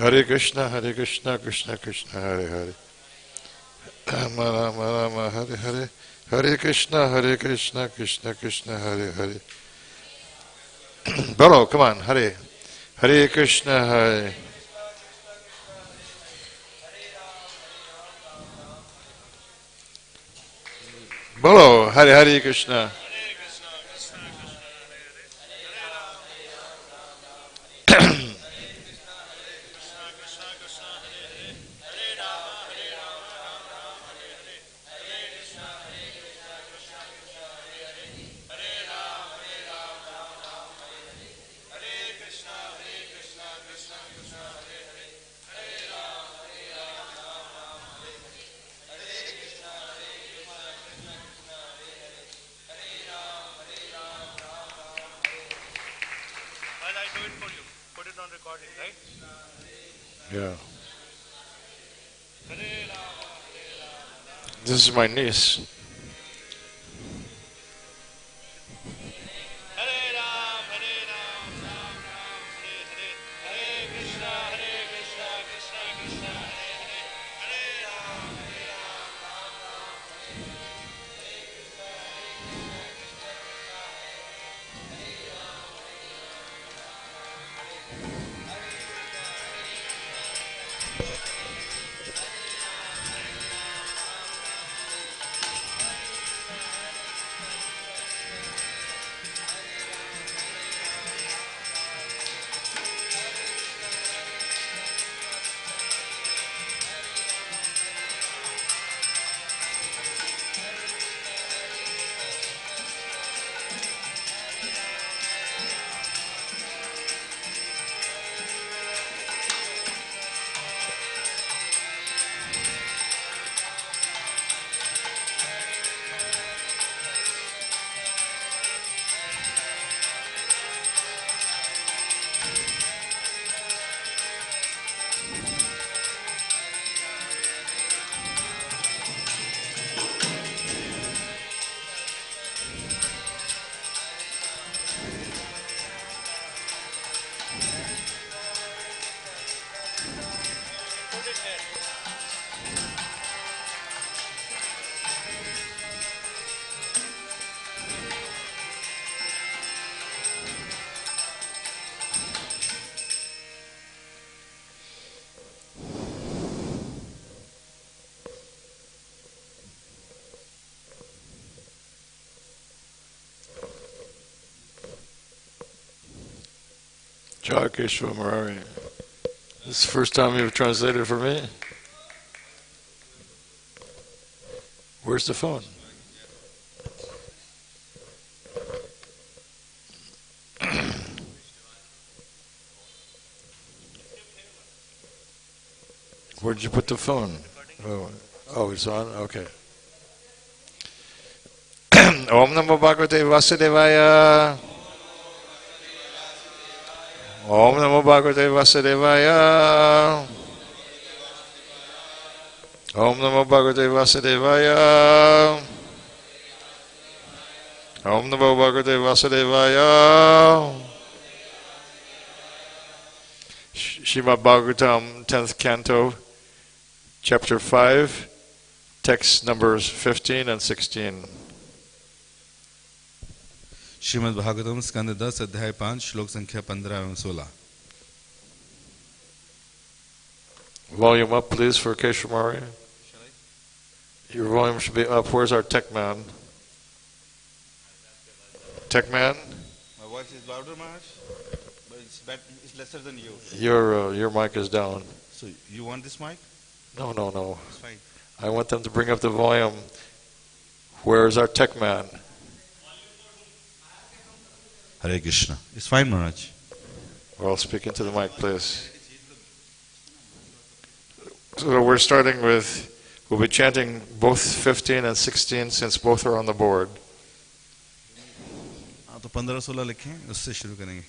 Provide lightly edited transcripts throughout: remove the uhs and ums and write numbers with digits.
Hare Krishna, Krishna Krishna, Hare Hare. Rama Rama Rama, Hare Hare. Hare Krishna, Krishna Krishna, Hare Hare. Bolo, come on, Hare. Hare Krishna, Hare. Bolo, Hare Hare Krishna. Yeah. This is my niece. Keshava Murari. This is the first time you've translated for me? Where's the phone? Where'd you put the phone? Oh, it's on? Okay. Om Namo Bhagavate Vasudevaya. Om Namo Bhagavate Vasudevaya. Om Namo Bhagavate Vasudevaya. Om Namo Bhagavate Vasudevaya. Srimad Bhagavatam, 10th Canto, Chapter 5, text numbers 15 and 16. Shrimad Bhagavatam स्कंद 10 अध्याय 5 श्लोक संख्या 15 एवं 16. Volume up, please, for Keshamari. Your volume should be up. Where's our tech man? Tech man? My voice is louder, Maharaj, but it's lesser than you. Your mic is down. So you want this mic? No. It's fine. I want them to bring up the volume. Where's our tech man? Hare Krishna. It's fine, Maharaj. Well, speak into the mic, please. So we're starting with, we'll be chanting both 15 and 16 since both are on the board. तो 15-16 लिखें, उससे शुरू करेंगे.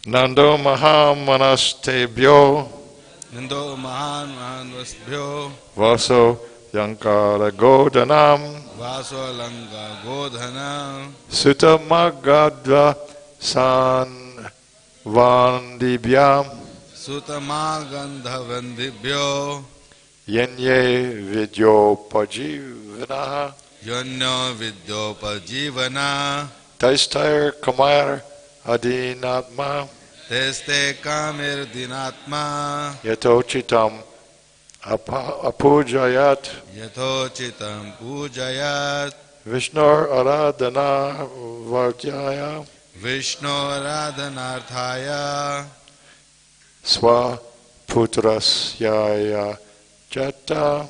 Nando Mahamanastebhyo Nando Mahanvastbhyo Vaso Yankara Godanam Vaso Langa Godhana Sutta Magadva San Vandibhyam Sutama Gandhavandibhyo Yenye Vidyopajivanaha Yanyo Vidyopajivana Taistair Kamar Adinatma Teste Kamir Dinatma Yatochitam Apujayat Yathochitam Pujayat Vishnur Aradhana Vartyaya Vishnu Aradhanarthaya Swaputrasyaya Jata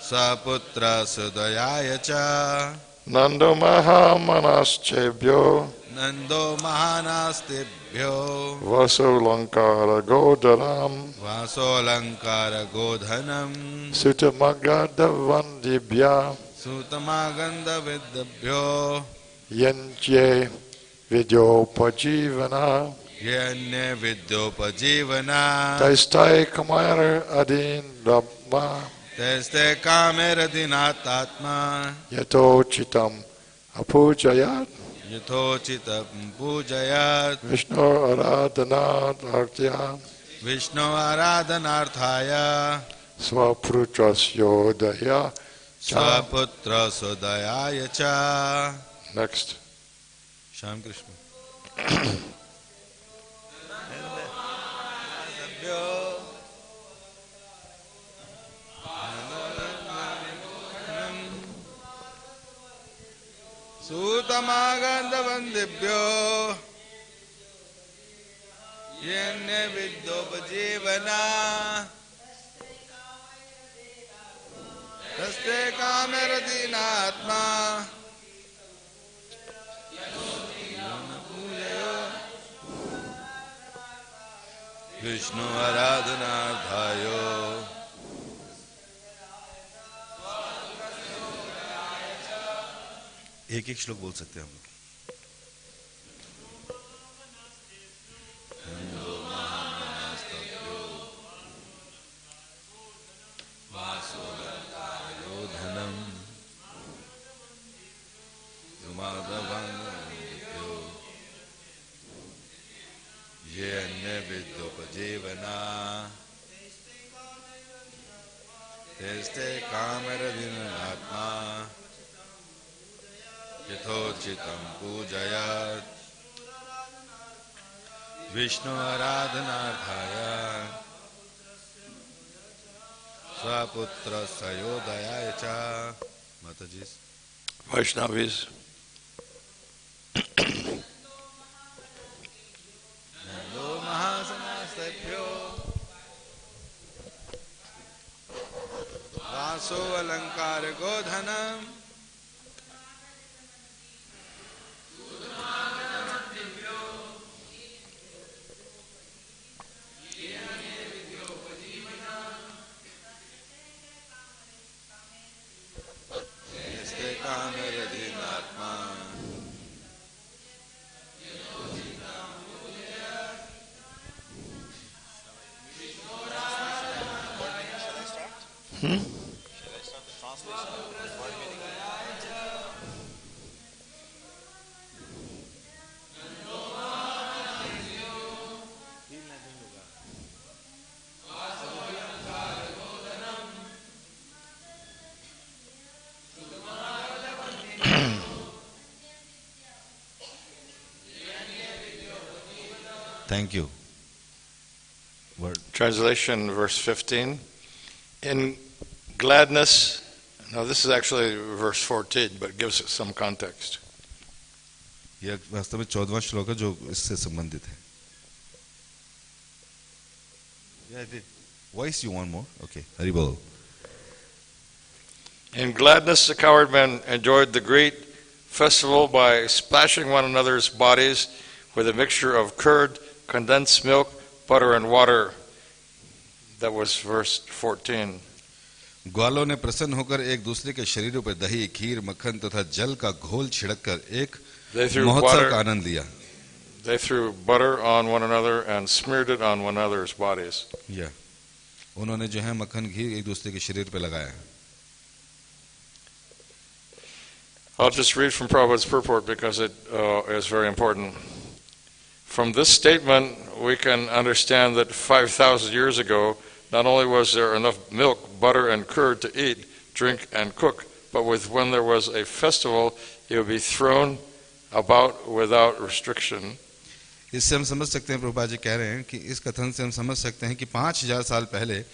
Saputra Sudayaya Cha Nando Mahamanaschebhyo Nando Mahanastibhyo Vaso Lankara Godaram Vaso Lankara Godhanam Sutamagadavandibhya Sutamaganda Vidyabhyo Yenje Vidyopajivana Yanya Vidyopajivana Taistai Kamar Adin Dhamma Teste Kamera Dinatatma Yato Chitam Apujayat Yathochitam Pujayat Vishnu Aradhana Artya Vishnu Aradhanarthaya Swaputrasyodaya Cha. Swaputra Sudayaya Cha. Next. Shyam Krishna. Sutamagandavandibhyo Yenne Vidyopajivana Taste Kamera Dinatma Vishnu Aradhanarthayo एक एक श्लोक बोल सकते हैं हम लोग धनम ये अन्य विद्योपजीवना तेस्ते कामरदिन आत्मा यथोचितं पूजयात् विष्णु आराधनार्थाय स्वपुत्र सयोदयाय च माताजी Vaishnavis. नंदो महासनास्तेभ्यो वासो अलंकार गोधनम Hmm? Thank you. Word. Translation, verse 15. In gladness, now this is actually verse 14, but it gives it some context. यह वास्तव में 14वां श्लोक है जो इससे संबंधित है. Yeah, I did. Voice you want more? Okay. Hari Bol. In gladness, the coward men enjoyed the great festival by splashing one another's bodies with a mixture of curd, condensed milk, butter, and water. That was verse 14. ग्वालों ने प्रसन्न होकर एक दूसरे के शरीरों पर दही, खीर, मक्खन तथा जल का घोल छिड़ककर एक महोत्सव का आनंद लिया. They threw butter on one another and smeared it on one another's bodies. या उन्होंने जो है मक्खन घी एक दूसरे के शरीर पे लगाया. I'll just read from Prabhupada's purport because it is very important. From this statement, we can understand that 5,000 years ago, not only was there enough milk, butter, and curd to eat, drink, and cook, but when there was a festival, it would be thrown about without restriction. इससे हम समझ सकते हैं, प्रभुपाद जी कह रहे हैं कि इस कथन से हम समझ सकते हैं कि 5000 साल पहले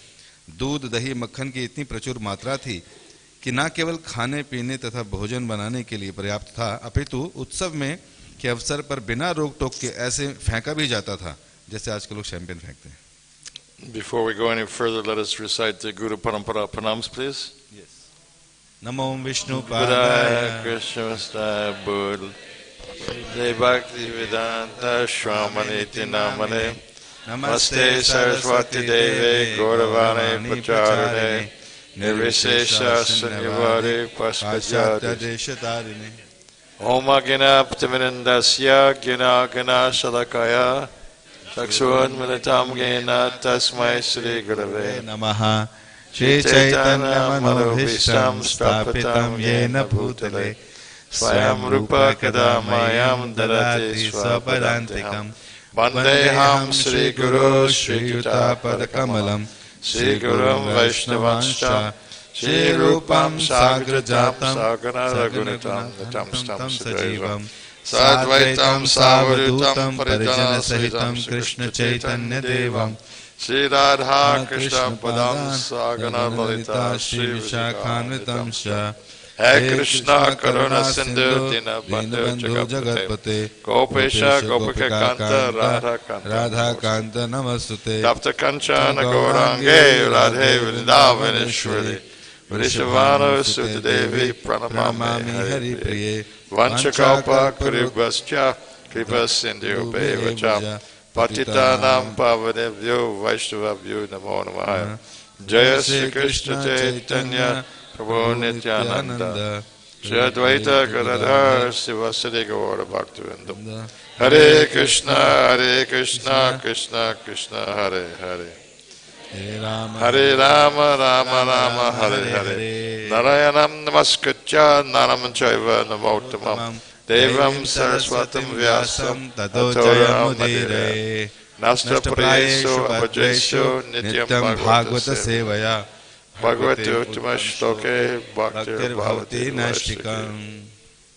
दूध, दही, मक्खन की इतनी प्रचुर मात्रा थी कि न केवल खाने पीने तथा भोजन बनाने के लिए पर्याप्त था, अपितु उत्सव में के अवसर पर बिना रोक टोक के ऐसे फेंका भी जाता था जैसे आजकल लोग शैंपेन फेंकते हैं। Before we go any further, let us recite the Guru Parampara Pranams, please. Yes. Namo Vishnu Padaya Krishna Buddha Jai Bhakti Vedanta Shramaniti Namane Namaste Saraswati Deve Gauravane Pacharane Nirvisesha Sanyavare Paspachati Om Agina Ptaminandasya Gina Gana Salakaya Chaksuan Militam Gena Tasmai Sri Gurave Namaha Shri Chaitanya Manobhishtam Stapitam Yena Bhutale Swayam Rupa Kadamayam Darati Swapadantikam Vandeham Sri Guru Sri Yuta Padakamalam Sri Gurum Vaishnavanscha Shri Rupam Sagrajatam Sagana Gunitam Natam Sajivam Sadvaitam Savadutam Parijana Sahitam Krishna Chaitanya Devam Shri Radha Krishna Padam Sagana Lalita Shri Vishakhanvitam Sha Hare Krishna Karuna Sindhu Dinabandhu Jagatpate Gopesha Gopika Kanta Radha Kanta Namastute Tapta Kanchana Gaurange Radhe Vrindavaneshwari Vrishavano Sutadevi Pranamami Hari Priye Vanchakalpa Kribascha Kripas Sindhu Bevacha Patitanam Pavadevyo Vaishnavabhyo Namo Namah Jaya Sri Krishna Chaitanya Prabhu Nityananda Shri Advaita Gadadhar Sivasadi Gaura Bhaktivinoda Hare Krishna Krishna Krishna Hare Hare Hare Rama Rama Rama Hare Hare Narayanam Namaskritya Naram Chaiva Namottamam Devam Saraswatam Vyasam Tato Jayamudire Nasta Prayeso Abhajeso Nityam Bhagavata Sevaya Bhagavati Uttama Shloke Bhaktir Bhavati Nashtikam.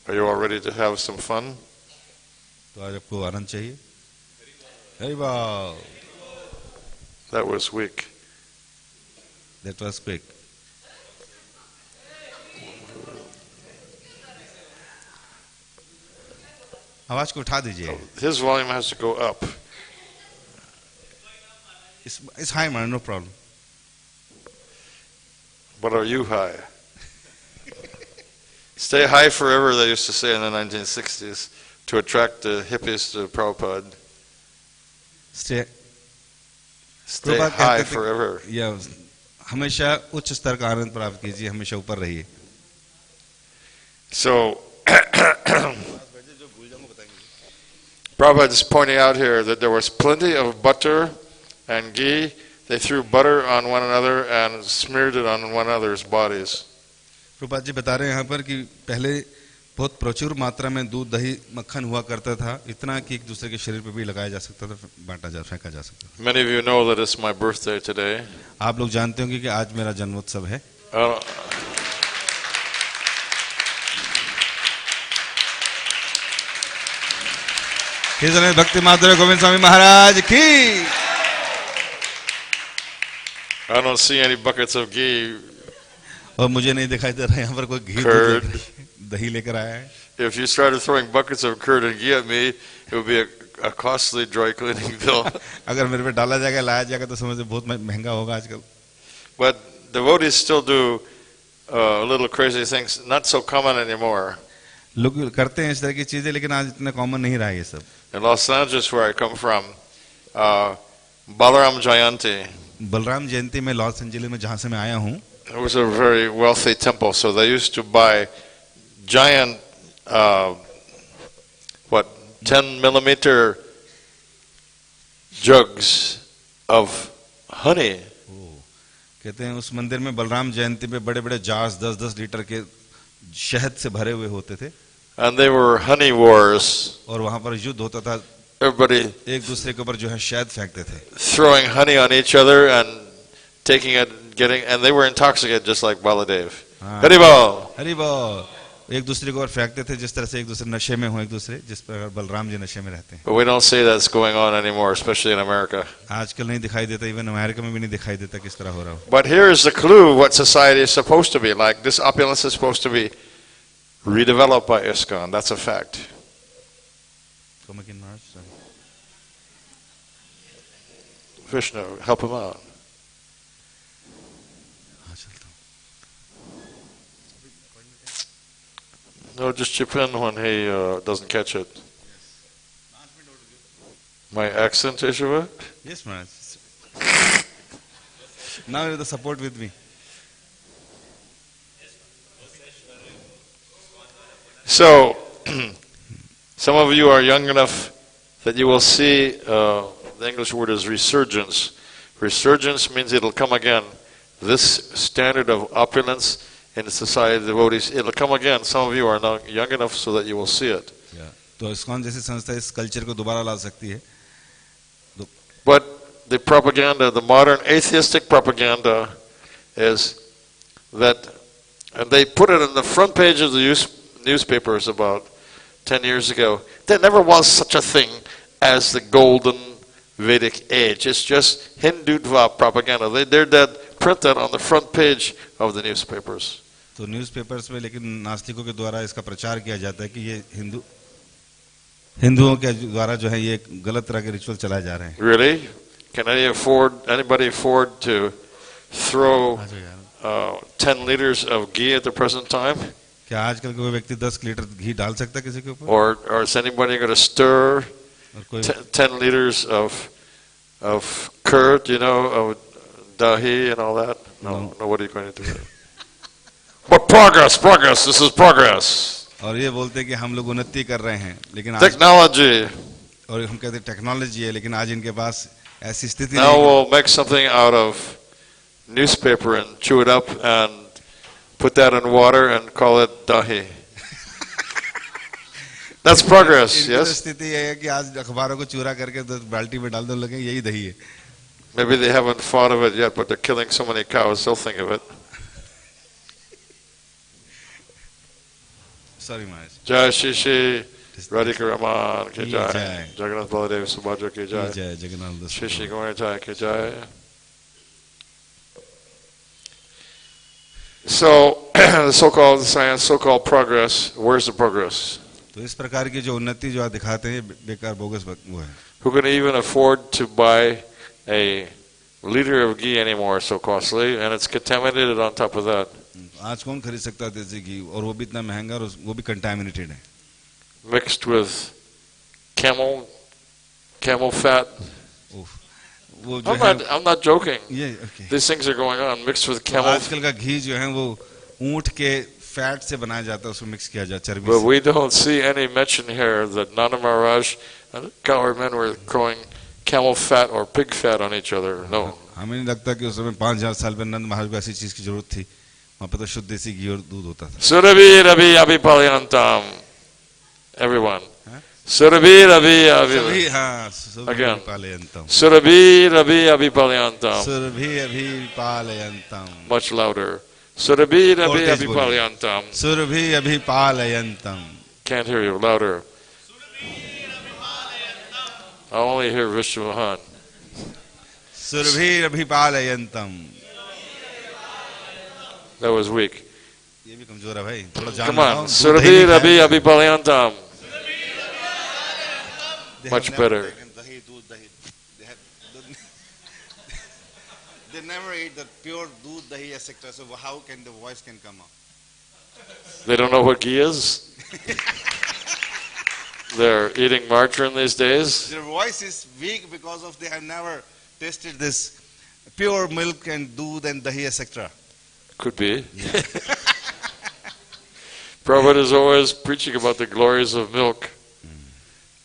Are you all ready to have some fun? तो आज आपको आनंद चाहिए? Hare Bol. That was weak. That was quick. आवाज को उठा दीजिए. His volume has to go up. It's high, man, no problem. But are you high? Stay high forever, they used to say in the 1960s, to attract the hippies to Prabhupada. Stay high forever. Yeah, हमेशा उच्च स्तर का आनंद प्राप्त कीजिए, हमेशा ऊपर रहिए. So, Prabhupada is pointing out here that there was plenty of butter and ghee. They threw butter on one another and smeared it on one another's bodies. Prabhupada ji बता रहे हैं यहाँ पर कि पहले बहुत प्रचुर मात्रा में दूध, दही, मक्खन हुआ करता था, इतना कि एक दूसरे के शरीर पे भी लगाया जा सकता था, फेंका जा सकता था. Many of you know that it's my birthday today. आप लोग जानते होंगे कि आज मेरा जन्मोत्सव है. भक्ति माधुर्य गोविंद स्वामी महाराज की. I don't see any buckets of ghee. और मुझे नहीं दिखाई दे रहा है यहाँ पर कोई घी दही लेकर आया है. If you started throwing buckets of curd and ghee at me, it would be a costly dry cleaning bill. अगर मेरे पे डाला जाएगा, लाया जाएगा तो समझ बहुत महंगा होगा आजकल. But devotees still do little crazy things, not so common anymore. लोग करते हैं इस तरह की चीजें, लेकिन आज इतना कॉमन नहीं रहा ये सब. In Los Angeles, where I come from, Balaram Jayanti. Balram जयंती में लॉस एंजेलिस में जहाँ से मैं आया हूँ, it was a very wealthy temple, so they used to buy giant 10mm jugs of honey. कहते हैं उस मंदिर में बलराम जयंती पे बड़े बड़े जार्स 10-10 लीटर के शहद से भरे हुए होते थे. And they were honey wars. और वहाँ पर युद्ध होता था everybody एक दूसरे के ऊपर जो है शहद फेंकते थे, throwing honey on each other and taking it, and they were intoxicated just like Baladev. Haribol. हरी बोल, एक दूसरे के ऊपर फेंकते थे जिस तरह से एक दूसरे नशे में हो, एक दूसरे जिस प्रकार बलराम जी नशे में रहते हैं. But we don't see that's going on anymore, especially in America. आजकल नहीं दिखाई देता, इवन अमेरिका में भी नहीं दिखाई देता किस तरह हो रहा हो. But here is the clue what society is supposed to be like. This opulence is supposed to be redeveloped by ISKCON. That's a fact. Vishnu, help him out. No, just chip in when he doesn't catch it. My accent issue? Yes, Maharaj. Now you have the support with me. So, some of you are young enough that you will see, the English word is resurgence. Resurgence means it'll come again. This standard of opulence in the society of devotees, it'll come again. Some of you are now young enough so that you will see it. तो ISKCON जैसी संस्था इस culture को दोबारा ला सकती है. But the propaganda, the modern atheistic propaganda, is that, and they put it on the front page of the newspapers about 10 years ago. There never was such a thing as the golden Vedic age. It's just Hindutva propaganda. They dared that, print that on the front page of the newspapers. तो newspapers में लेकिन नास्तिकों के द्वारा इसका प्रचार किया जाता है कि ये हिंदुओं के द्वारा जो है ये गलत तरह के रिचुअल चलाए जा रहे हैं. Really? Can anybody afford to throw 10 liters of ghee at the present time? क्या आजकल कोई व्यक्ति 10 लीटर घी डाल सकता है किसी के ऊपर? Or is anybody going to stir 10 liters of curd, of dahi and all that? No. What are you going to do? But progress, this is progress. और ये बोलते हैं कि हम लोग उन्नति कर रहे हैं, लेकिन technology. और हम कहते हैं टेक्नोलॉजी है, लेकिन आज इनके पास ऐसी स्थिति नहीं. Now we'll make something out of newspaper and chew it up and put that in water and call it dahi. That's progress, yes? स्थिति है कि आज अखबारों को चूरा करके बाल्टी में डाल दो, लगे यही दही है. Maybe they haven't thought of it yet, but they're killing so many cows, they'll think of it. Sorry, Maharaj. Jai Shri Shri Radhika Raman ki jai. Jagannath Baladev Subhadra ki jai. Shri Shri Gauranitai ki jai. So, the so-called science, so-called progress, where's the progress? तो इस प्रकार की जो उन्नति जो आप दिखाते हैं बेकार बोगस वो है. Who can even afford to buy a liter of ghee anymore, so costly, and it's contaminated on top of that. आज कौन खरीद सकता है देसी घी, और वो भी इतना महंगा और वो भी कंटामिनेटेड है. Mixed with camel fat. I'm not joking. Yeah, okay. These things are going on, mixed with camel. आजकल का घी जो है वो ऊंट के फैट से बनाया जाता है, उसको मिक्स किया जाता है चर्बी से. But we don't see any mention here that Nanda Maharaj and cowherd men were throwing camel fat or pig fat on each other. No. हमें नहीं लगता कि उस समय 5000 साल पहले नंद महाराज को ऐसी चीज की जरूरत थी. वहाँ पे तो शुद्ध देसी घी और दूध होता था. Surabhi Ravi Abhipalyantam. Everyone. Surabhi Ravi Abhipalyantam. Again. Surabhi Ravi Abhipalyantam. Surabhi Abhipalyantam. Much louder. Surabhi Ravi Abhipalyantam. Surabhi Abhipalyantam. Can't hear you. Louder. I only hear Vishnu Mahan. Surabhi Abhipalyantam. That was weak. ये भी कमजोर है भाई. थोड़ा जान. Come on. Surabhi Ravi Abhipalyantam. Much better. They never eat the pure doodh, dahi, etc. So how can the voice can come up? They don't know what ghee is. They're eating margarine these days. Their voice is weak because of they have never tasted this pure milk and doodh and dahi, etc. Could be. Yeah. Prabhupada is always preaching about the glories of milk.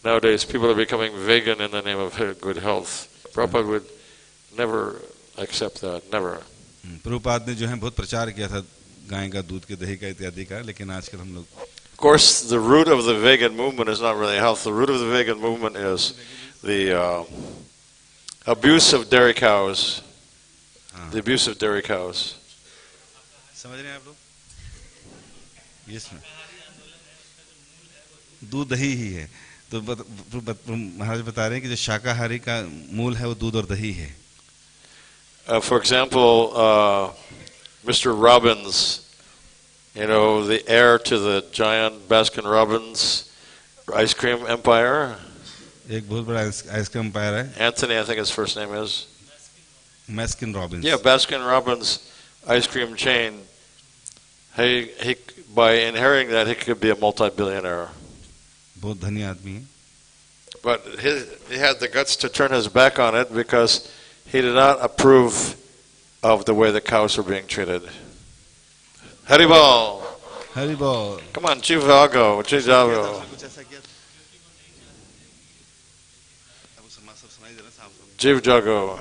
Nowadays, people are becoming vegan in the name of good health. Prabhupada would never accept that, never. Prabhupada ने जो है बहुत प्रचार किया था गाय का दूध के दही का इत्यादि का, लेकिन आजकल हम लोग Of course, the root of the vegan movement is not really health. The root of the vegan movement is the abuse of dairy cows. The abuse of dairy cows. समझ रहे हैं आप लोग? यस में दूध दही ही है. तो महाराज बता रहे हैं कि जो शाकाहारी का मूल है वो दूध और दही है. For example, Mr. Robbins, the heir to the giant Baskin-Robbins ice cream empire. एक बहुत बड़ा आइसक्रीम एम्पायर है. Anthony, I think his first name is. Baskin-Robbins. Yeah, Baskin-Robbins ice cream chain. He by inheriting that, he could be a multi-billionaire. बहुत धनी आदमी है. But he had the guts to turn his back on it because he did not approve of the way the cows were being treated. Haribol. Haribol. Come on, Chivago. Chivago. Jiv Jago.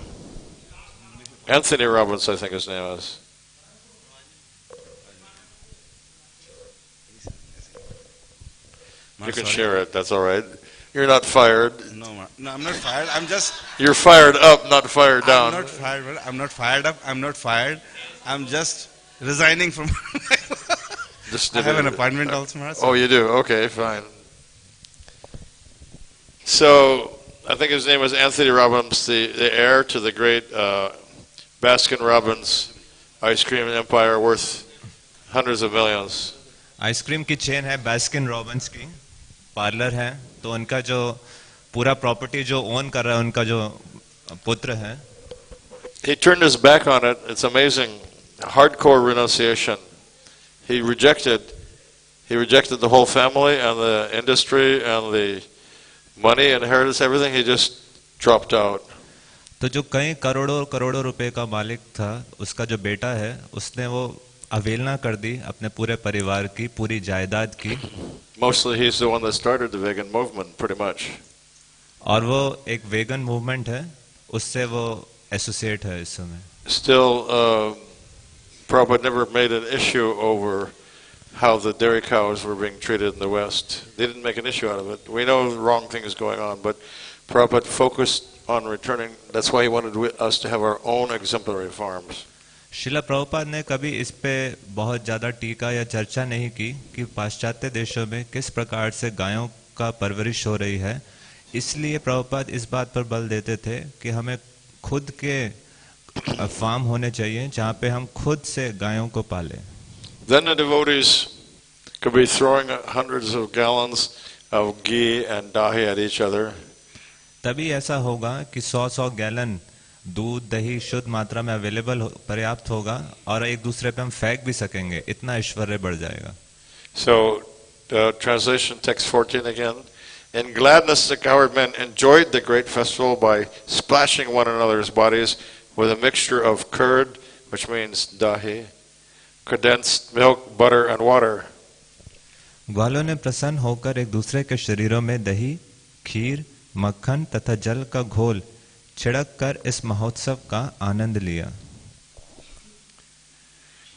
Anthony Robbins, I think his name is. You can share it, that's all right. You're not fired. No, I'm not fired. I'm just... You're fired up, not fired down. I'm not fired. I'm not fired up. I'm not fired. I'm just resigning from... I have an appointment also, Maharaj. Oh, you do? Okay, fine. So, I think his name was Anthony Robbins, the heir to the great Baskin-Robbins ice cream empire worth hundreds of millions. Ice cream की chain है Baskin-Robins की, parlour है, तो उनका जो पूरा property जो own कर रहा है उनका जो पुत्र है. He turned his back on it. It's amazing. Hardcore renunciation. He rejected the whole family and the industry and the money, inheritance, everything. He just dropped out. तो जो कई करोड़ों रुपए का मालिक था, उसका जो बेटा है, उसने वो अवहेलना कर दी अपने पूरे परिवार की, पूरी जायदाद की. Mostly he's the one that started the vegan movement, pretty much. और वो एक वेगन मूवमेंट है, उससे वो एसोसिएट है इस समय. Still, Prabhupada never made an issue over how the dairy cows were being treated in the West. They didn't make an issue out of it. We know the wrong thing is going on, but Prabhupada focused on returning. That's why he wanted us to have our own exemplary farms. शिला प्रभुपाद ने कभी इस पे बहुत ज़्यादा टीका या चर्चा नहीं की कि पाश्चात्य देशों में किस प्रकार से गायों का परवरिश हो रही है. इसलिए प्रभुपाद इस बात पर बल देते थे कि हमें खुद के फार्म होने चाहिए जहाँ पे हम खुद से गायों को पालें. Then the devotees could be throwing hundreds of gallons of ghee and dahi at each other. तभी ऐसा होगा कि 100 गैलन दूध दही शुद्ध मात्रा में अवेलेबल पर्याप्त होगा और एक दूसरे पे हम फेंक भी सकेंगे, इतना ऐश्वर्य बढ़ जाएगा. So, translation text 14 again. In gladness the cowherd men enjoyed the great festival by splashing one another's bodies with a mixture of curd, which means dahi, condensed milk, butter and water. ग्वालों ने प्रसन्न होकर एक दूसरे के शरीरों में दही, खीर, मक्खन तथा जल का घोल छिड़क कर इस महोत्सव का आनंद लिया.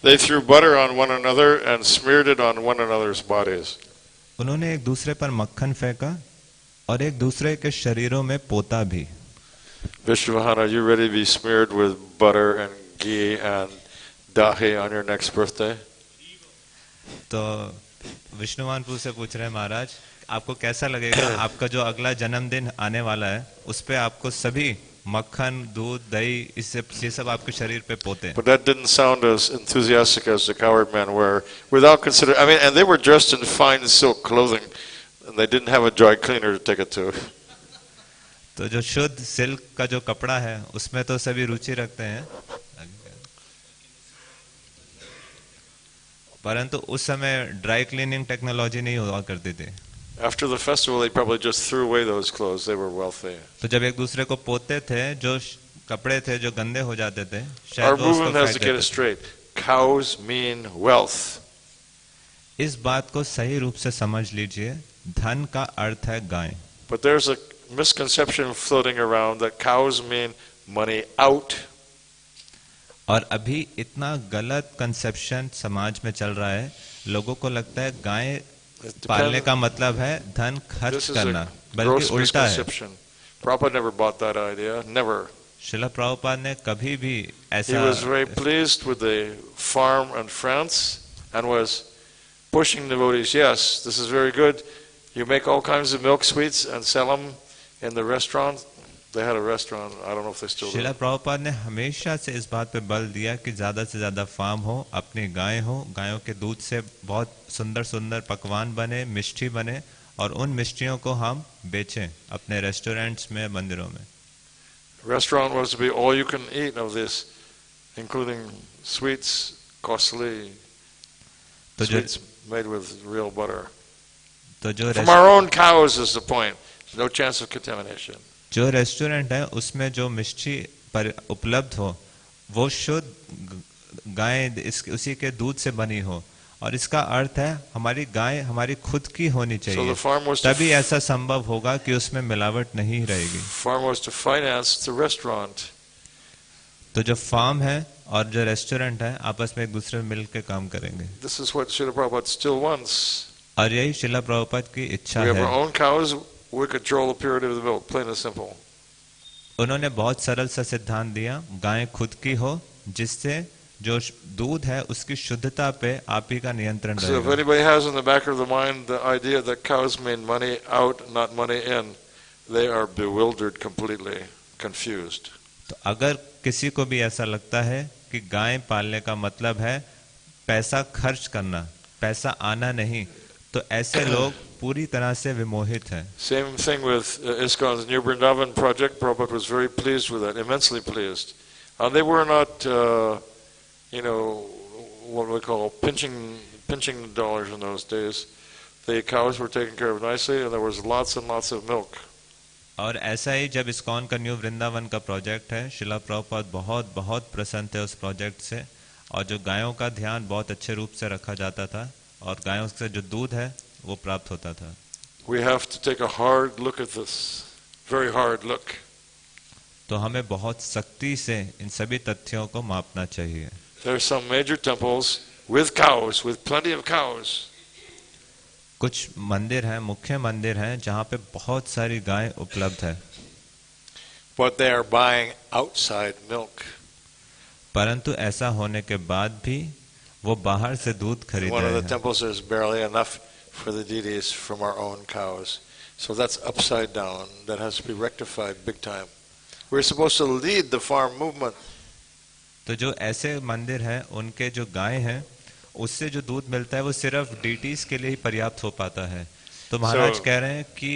They threw butter on one another and smeared it on one another's bodies. उन्होंने एक दूसरे पर मक्खन फेंका और एक दूसरे के शरीरों में पोता भी. Vishwavahana, are you ready to be smeared with butter and ghee and dahi on your next birthday? तो विष्णुवान प्रभु से पूछ रहे हैं महाराज, आपको कैसा लगेगा आपका जो अगला जन्मदिन आने वाला है उस पे आपको सभी मक्खन दूध दही इससे ये सब आपके शरीर पे पोते. But that didn't sound as enthusiastic as the cowherd men were. Without consider, I mean, and they were dressed in fine silk clothing, and they didn't have a dry cleaner to take it to. तो जो शुद्ध silk का जो कपड़ा है उसमें तो सभी रुचि रखते हैं, परंतु उस समय ड्राई क्लीनिंग टेक्नोलॉजी नहीं हुआ करती थी. After the festival, they probably just threw away those clothes. They were wealthy. तो जब एक दूसरे को पोते थे, जो कपड़े थे जो गंदे हो जाते थे, Our शायद वो उसको movement has फेंक to get it देते थे. straight. Cows mean wealth. इस बात को सही रूप से समझ लीजिए, धन का अर्थ है गाय. But there's a misconception floating around that cows mean money out. और अभी इतना गलत कंसेप्शन समाज में चल रहा है, लोगों को लगता है गाय पालने का मतलब है धन खर्च This is करना, a बल्कि gross उल्टा है। misconception. Prabhupada never bought that idea, never. शिला प्रभुपाद ने कभी भी He ऐसा was very pleased with the farm in France and was pushing devotees, yes, this is very good. You make all kinds of milk sweets and sell them in the restaurant. They had a restaurant, I don't know if they still do. शिला प्रभुपाद ने हमेशा से इस बात पे बल दिया कि ज़्यादा से ज़्यादा फार्म हो, अपनी गाय हो, गायों के दूध से बहुत सुंदर सुंदर पकवान बने, मिष्टी बने, और उन मिष्टियों को हम बेचें अपने रेस्टोरेंट्स में, मंदिरों में। Restaurant was to be all you can eat of this, including sweets, costly sweets made with real butter. From our own cows is the point. No chance of contamination. जो रेस्टोरेंट है उसमें जो मिष्टी पर उपलब्ध हो वो शुद्ध गाय उसी के दूध से बनी हो, और इसका अर्थ है हमारी गाय हमारी खुद की होनी चाहिए, तभी ऐसा संभव होगा कि उसमें मिलावट नहीं रहेगी। Farm was to finance the restaurant. तो जो फार्म है और जो रेस्टोरेंट है आपस में एक दूसरे में मिलकर काम करेंगे। This is what Srila Prabhupada still wants. और यही शिला प्रभुपाद की इच्छा We have है। our own cows. We control the purity of the milk, plain and simple. उन्होंने बहुत सरल सा सिद्धांत दिया, गाय खुद की हो, जिससे जो दूध है उसकी शुद्धता पे आप ही का नियंत्रण So if रहेगा। anybody has in the back of the mind the idea that cows made money out, not money in, they are bewildered, completely confused. तो अगर किसी को भी ऐसा लगता है कि गाय पालने का मतलब है पैसा खर्च करना, पैसा आना नहीं, तो ऐसे लोग पूरी तरह से विमोहित हैं। Same thing with ISKCON's New Vrindavan project. Prabhupada was very pleased with that, immensely pleased. They were not, what we call pinching dollars in those days. The cows were taken care of nicely, and there was lots and lots of milk. और ऐसा ही जब ISKCON का new Vrindavan का project है, शिला प्रभुपाद बहुत बहुत प्रसन्न थे उस प्रोजेक्ट से, और जो गायों का ध्यान बहुत अच्छे रूप से रखा जाता था, और गायों से जो दूध है वो प्राप्त होता था। We have to take a hard look at this, very hard look. तो हमें बहुत सख्ती से इन सभी तथ्यों को मापना चाहिए। There are some major temples with cows, with plenty of cows. कुछ मंदिर हैं, मुख्य मंदिर हैं जहाँ पे बहुत सारी गाय उपलब्ध है, But they are buying outside milk. परंतु ऐसा होने के बाद भी वो बाहर से दूध खरीद One of रहे the हैं। temples there's barely enough for the deities from our own cows. So that's upside down. That has to be rectified big time. We're supposed to lead the farm movement. तो जो ऐसे मंदिर हैं उनके जो गाय हैं उससे जो दूध मिलता है वो सिर्फ डीटीज के लिए ही पर्याप्त हो पाता है। तो महाराज कह रहे हैं कि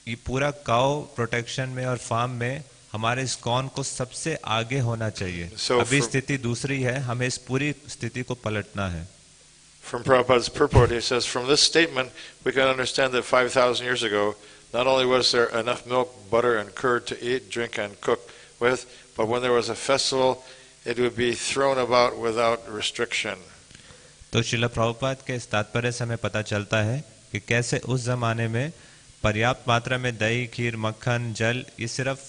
ये पूरा काउ प्रोटेक्शन में और फार्म में हमारे ISKCON को सबसे आगे होना चाहिए। अभी स्थिति दूसरी है, हमें इस पूरी स्थिति को पलटना है। From Prabhupada's purport, he says, from this statement, we can understand that 5,000 years ago, not only was there enough milk, butter, and curd to eat, drink, and cook with, but when there was a festival, it would be thrown about without restriction. तो शिला प्रभुपाद के इस तात्पर्य से हमें पता चलता है कि कैसे उस जमाने में पर्याप्त मात्रा में दही, खीर, मक्खन, जल, ये सिर्फ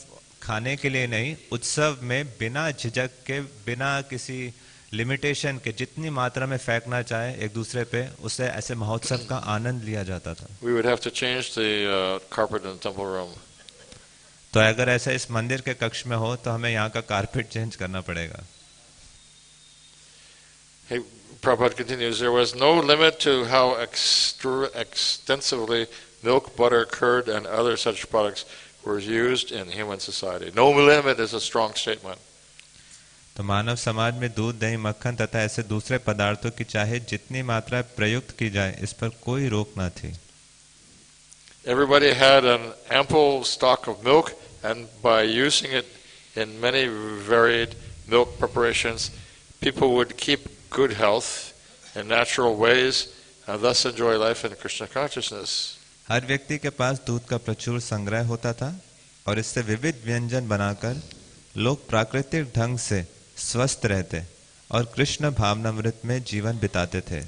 खाने के लिए नहीं, उत्सव में बिना झिझक के, बिना किसी लिमिटेशन के जितनी मात्रा में फेंकना चाहे एक दूसरे पे, उससे ऐसे महोत्सव का आनंद लिया जाता था। We would have to change the carpet in the temple room. तो अगर ऐसा इस मंदिर के कक्ष में हो तो हमें यहाँ का कारपेट चेंज करना पड़ेगा। Hey, Prabhupada continues, there was no limit to how extensively milk, butter, curd, and other such products were used in human society. No limit is a strong statement. तो मानव समाज में दूध, दही, मक्खन तथा ऐसे दूसरे पदार्थों की चाहे जितनी मात्रा प्रयुक्त की जाए, इस पर कोई रोक न थी। Everybody had an ample stock of milk, and by using it in many varied milk preparations, people would keep good health in natural ways and thus enjoy life in Krishna consciousness. हर व्यक्ति के पास दूध का प्रचुर संग्रह होता था और इससे विविध व्यंजन बनाकर लोग प्राकृतिक ढंग से स्वस्थ रहते और कृष्ण भावनामृत में जीवन बिताते थे।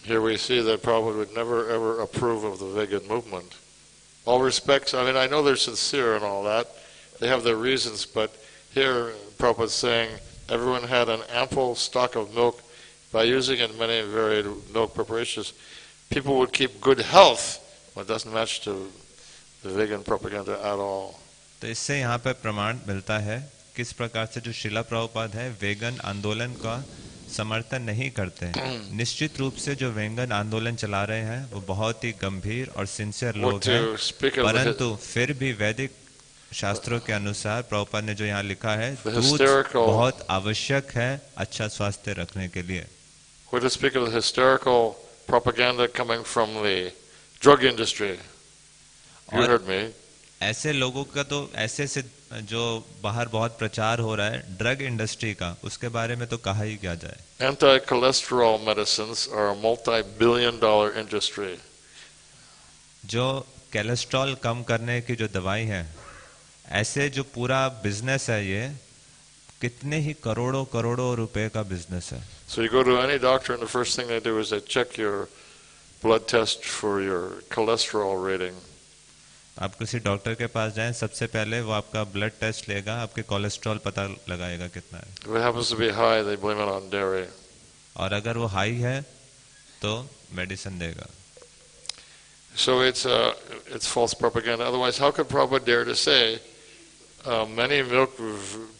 Here we see that Prabhupada would never ever approve of the vegan movement. All respects, I mean, I know they're sincere and all that. They have their reasons, but here Prabhupada is saying everyone had an ample stock of milk by using in many varied milk preparations. people would keep good health. Well, it doesn't match to the vegan propaganda at all. तो इससे यहाँ पे प्रमाण मिलता है किस प्रकार से जो शिला प्रभुपाद है वेगन आंदोलन का समर्थन नहीं करते हैं। निश्चित रूप से जो वेगन आंदोलन चला रहे हैं वो बहुत ही गंभीर और सिंसियर लोग हैं, परंतु फिर भी वैदिक शास्त्रों के अनुसार प्रभुपाद ने जो यहाँ लिखा है दूध बहुत आवश्यक है अच्छा स्वास्थ्य रखने के लिए। We're to speak of the hysterical propaganda coming from the drug industry. You heard me. ऐसे लोगों का तो ऐसे से जो बाहर बहुत प्रचार हो रहा है ड्रग इंडस्ट्री का, उसके बारे में तो कहा ही क्या जाए। Anti-cholesterol medicines are a multi-billion-dollar industry. जो कोलेस्ट्रॉल कम करने की जो दवाई है, ऐसे जो पूरा बिजनेस है ये कितने ही करोड़ों करोड़ों रुपए का बिजनेस है। So you go to any doctor and the first thing they do is they check your blood test for your cholesterol rating. आप किसी डॉक्टर के पास जाएं, सबसे पहले वो आपका ब्लड टेस्ट लेगा, आपके कोलेस्ट्रॉल पता लगाएगा कितना है। If it happens to be high, they blame it on dairy. और अगर वो हाई है तो मेडिसिन देगा। So it's false propaganda. Otherwise, how could Prabhupada dare to say many milk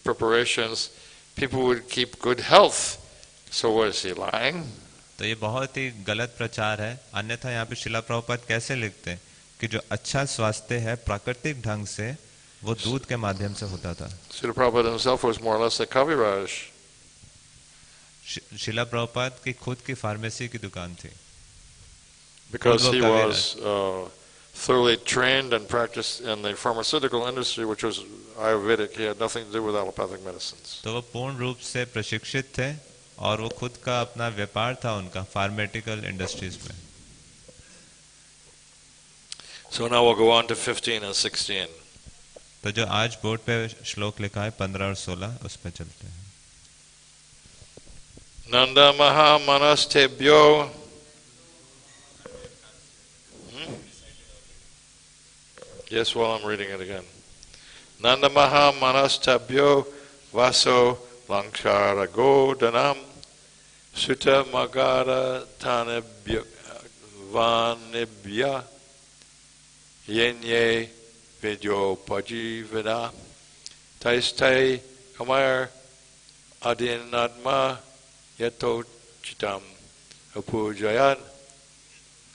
preparations people would keep good health? So what is he lying? तो ये बहुत ही गलत प्रचार है। अन्यथा यहाँ पे शिला प्रभुपाद कैसे लिखते हैं कि जो अच्छा स्वास्थ्य है प्राकृतिक ढंग से वो दूध के माध्यम से होता था। Srila Prabhupada himself was more or less a Kaviraj. शिला प्रभुपाद की खुद की फार्मेसी की दुकान थी। Because he was thoroughly trained and practiced in the pharmaceutical industry, which was Ayurvedic. He had nothing to do with allopathic medicines. तो वो पूर्ण रूप से प्रशिक्षित थे और वो खुद का अपना व्यापार था उनका फार्मेटिकल इंडस्ट्रीज में। So now we'll go on to 15 and 16. तो जो आज बोर्ड पे श्लोक लिखा है 15 और 16 उस पे चलते हैं। Nanda Maha Manastebhyo. Yes, well, I'm reading it again. Nanda Maha Manastabhyo Vaso Lankara Godanam Sutta Magara Tanebhya Vanibhya Yenye Vidyo Pajivada Taistai Kamar Adinatma Yato Chitam Upujayat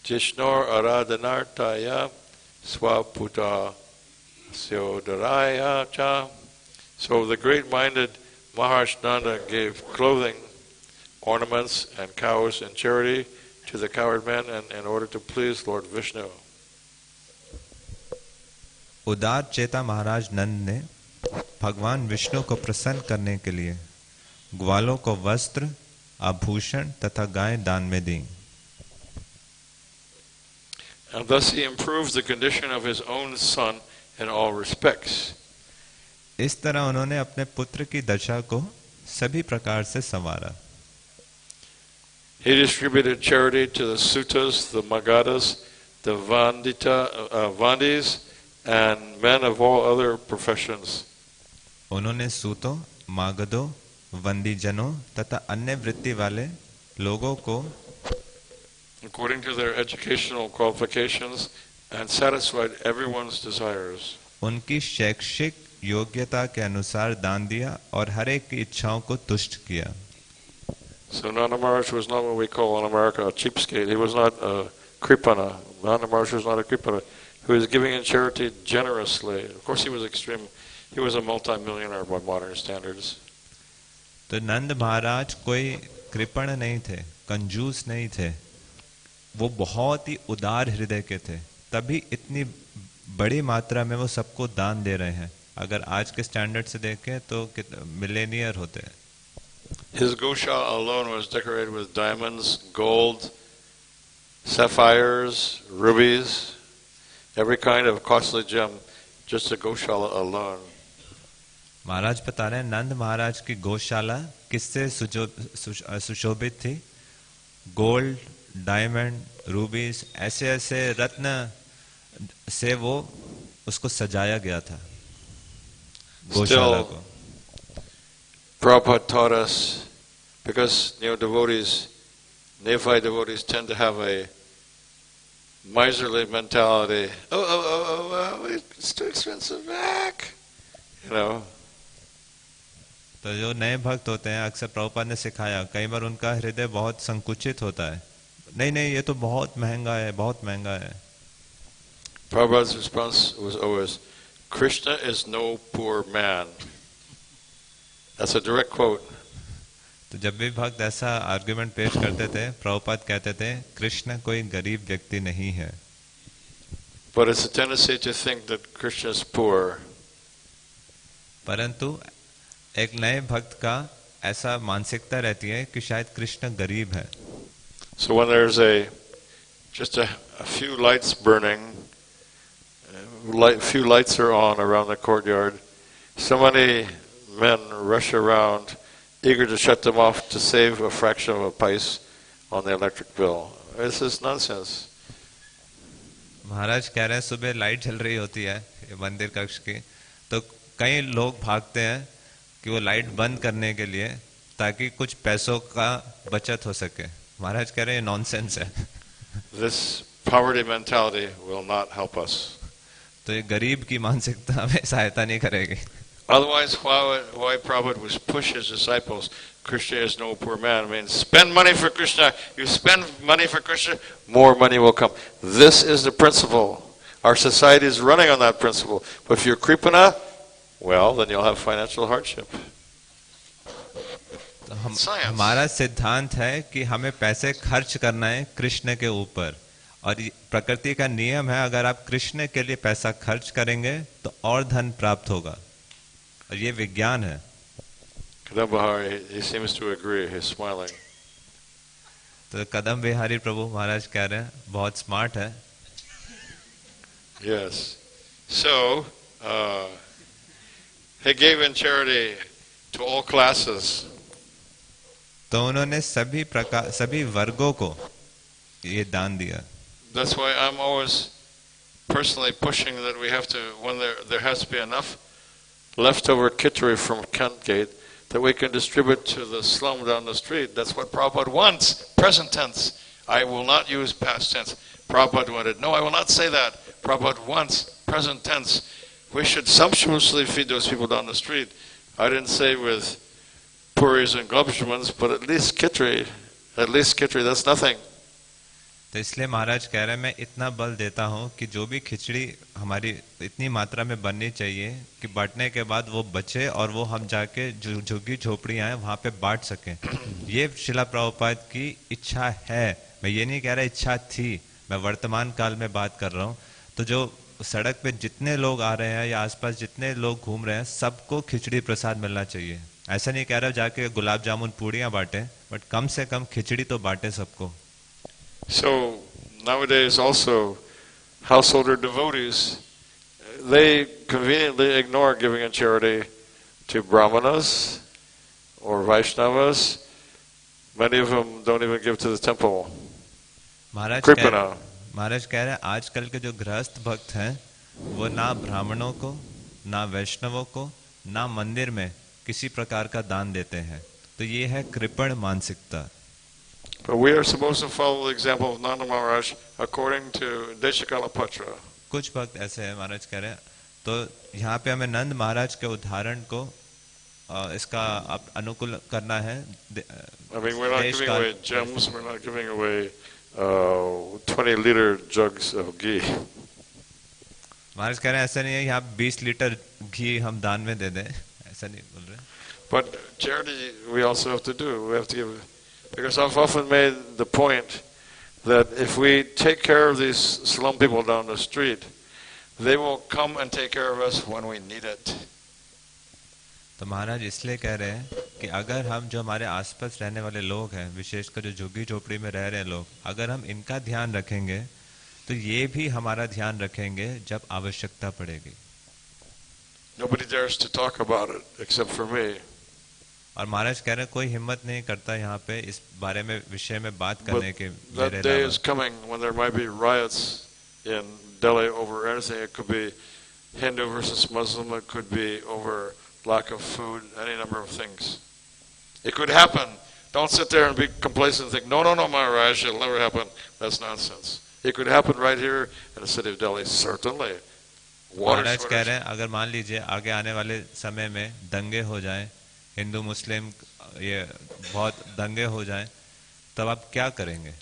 Jishnor Aradanartaya Swaputa Syodaraya Cha. So the great-minded Maharshi Nanda gave clothing, ornaments, and cows in charity to the cowherd men and in order to please Lord Vishnu. उदार चेता महाराज नंद ने भगवान विष्णु को प्रसन्न करने के लिए ग्वालों को वस्त्र, आभूषण तथा गाय दान में दी। And thus he improved the condition of his own son in all respects. इस तरह उन्होंने अपने पुत्र की दशा को सभी प्रकार से संवारा। He distributed charity to the Suttas, the Magadas, the Vandis, and men of all other professions. उन्होंने सूतों, मागधों, वंदीजनों तथा अन्य वृत्ति वाले लोगों को according to their educational qualifications and satisfied everyone's desires. उनकी शैक्षिक योग्यता के अनुसार दान दिया और हर एक की इच्छाओं को तुष्ट किया। So Nanda Maharaj was not what we call in America a cheapskate. He was not a kripana. Nanda Maharaj was not a kripana. He was giving in charity generously. Of course he was extreme. He was a multi-millionaire by modern standards. तो नंद महाराज कोई कृपण नहीं थे, कंजूस नहीं थे, वो बहुत ही उदार हृदय के थे, तभी इतनी बड़ी मात्रा में वो सबको दान दे रहे हैं। अगर आज के स्टैंडर्ड से देखें तो मिलेनियर होते हैं। His goshala alone was decorated with diamonds, gold, sapphires, rubies, every kind of costly gem, just the goshala alone. महाराज बता रहे हैं नंद महाराज की गौशाला किससे सुशोभित थी? गोल्ड, डायमंड, रूबीज, ऐसे ऐसे रत्न से वो उसको सजाया गया था गौशाला को। Prabhupada taught us, because devotees, neophyte devotees tend to have a miserly mentality. Oh, it's too expensive back. You know. तो जो नए भक्त होते हैं, अक्सर प्रभुपाद ने सिखाया, कई बार उनका हृदय बहुत संकुचित होता है, नहीं नहीं ये तो बहुत महंगा है, बहुत महंगा है. Prabhupada's response was always, Krishna is no poor man. That's a direct quote. तो जब भी भक्त ऐसा आर्गुमेंट पेश करते थे, प्रभुपाद कहते थे, कृष्ण कोई गरीब व्यक्ति नहीं है. But it's a tendency to think that Krishna is poor. परंतु एक नए भक्त का ऐसा मानसिकता रहती है कि शायद कृष्ण गरीब है. So when there's just a few lights burning, few lights are on around the courtyard, so many men rush around, eager to shut them off to save a fraction of a paise on the electric bill. This is nonsense. महाराज कह रहे हैं सुबह light जल रही होती है मंदिर कक्ष की, तो कई लोग भागते हैं कि वो लाइट बंद करने के लिए ताकि कुछ पैसों का बचत हो सके. महाराज कह रहे हैं नॉनसेंस है. This poverty mentality will not help us. तो ये गरीब की मानसिकता हमें सहायता नहीं करेगी. Otherwise, why Prabhupada was push his disciples, Krishna is no poor man. I mean, spend money for Krishna. You spend money for Krishna, more money will come. This is the principle. Our society is running on that principle. But if you're Kripana, well, then you'll have financial hardship. हमारा सिद्धांत है कि हमें पैसे खर्च करना है कृष्ण के ऊपर, और प्रकृति का नियम है अगर आप कृष्ण के लिए पैसा खर्च करेंगे तो और धन प्राप्त होगा, और ये विज्ञान है. Kadam Bahari, he seems to agree. He's smiling. तो कदम बिहारी प्रभु महाराज कह रहे हैं बहुत स्मार्ट है. Yes. So, he gave in charity to all classes. तो उन्होंने सभी वर्गों को ये दान दिया. That's why I'm always personally pushing that we have to, when there has to be enough leftover kitchery from Kent Gate, that we can distribute to the slum down the street. That's what Prabhupada wants. Present tense. I will not use past tense. Prabhupada wanted. No, I will not say that. Prabhupada wants. Present tense. We should sumptuously feed those people down the street. I didn't say with puris and gobshmans, but at least kitchery. At least kitchery. That's nothing. तो इसलिए महाराज कह रहे हैं मैं इतना बल देता हूँ कि जो भी खिचड़ी हमारी इतनी मात्रा में बननी चाहिए कि बांटने के बाद वो बचे और वो हम जाके झुग्गी झोपड़ियाँ हैं वहाँ पे बांट सकें. ये शिला प्रभुपाद की इच्छा है. मैं ये नहीं कह रहा इच्छा थी, मैं वर्तमान काल में बात कर रहा हूँ. तो जो सड़क पे जितने लोग आ रहे हैं या आसपास जितने लोग घूम रहे हैं सबको खिचड़ी प्रसाद मिलना चाहिए. ऐसा नहीं कह रहा जाके गुलाब जामुन पूड़ियाँ बांटे, बट कम से कम खिचड़ी तो बांटे सबको. So nowadays also householder devotees, they conveniently ignore giving in charity to Brahmanas or Vaishnavas. Many of them don't even give to the temple. महाराज कह रहे हैं आजकल के जो गृहस्थ भक्त हैं वो ना ब्राह्मणों को, ना वैष्णवों को, ना मंदिर में किसी प्रकार का दान देते हैं. तो ये है कृपण मानसिकता. But we are supposed to follow the example of Nanda Maharaj according to Deshakala Patra. कुछ भक्त ऐसे हैं महाराज कह रहे हैं, तो यहाँ पे हमें नंद महाराज के उदाहरण को इसका अनुकूल करना है. I mean, we're not giving away gems, we're not giving away 20-liter jugs of ghee. महाराज कह रहे हैं ऐसा नहीं है यहाँ 20 लीटर घी हम दान में दे दें, ऐसा नहीं बोल रहे. But charity we also have to do. We have to give. Because I've often made the point that if we take care of these slum people down the street, they will come and take care of us when we need it. तो महाराज इसलिए कह रहे हैं कि अगर हम जो हमारे आसपास रहने वाले लोग हैं, विशेषकर जो झुग्गी झोपड़ी में रह रहे हैं लोग, अगर हम इनका ध्यान रखेंगे तो ये भी हमारा ध्यान रखेंगे जब आवश्यकता पड़ेगी. Nobody dares to talk about it except for me. और महाराज कह रहे हैं कोई हिम्मत नहीं करता यहाँ पे इस बारे में विषय में बात करने के. That day is coming when there might be riots in Delhi over anything. It could be Hindu versus Muslim. It could be over lack of food. Any number of things. It could happen. Don't sit there and be complacent and think, no, Maharaj, it'll never happen. That's nonsense. It could happen right here in the city of Delhi, certainly. Water महाराज कह रहे shortage. हैं अगर मान लीजिए आगे आने वाले समय में दंगे हो जाएं, हिंदू मुस्लिम ये बहुत दंगे हो जाएं, तब आप क्या करेंगे?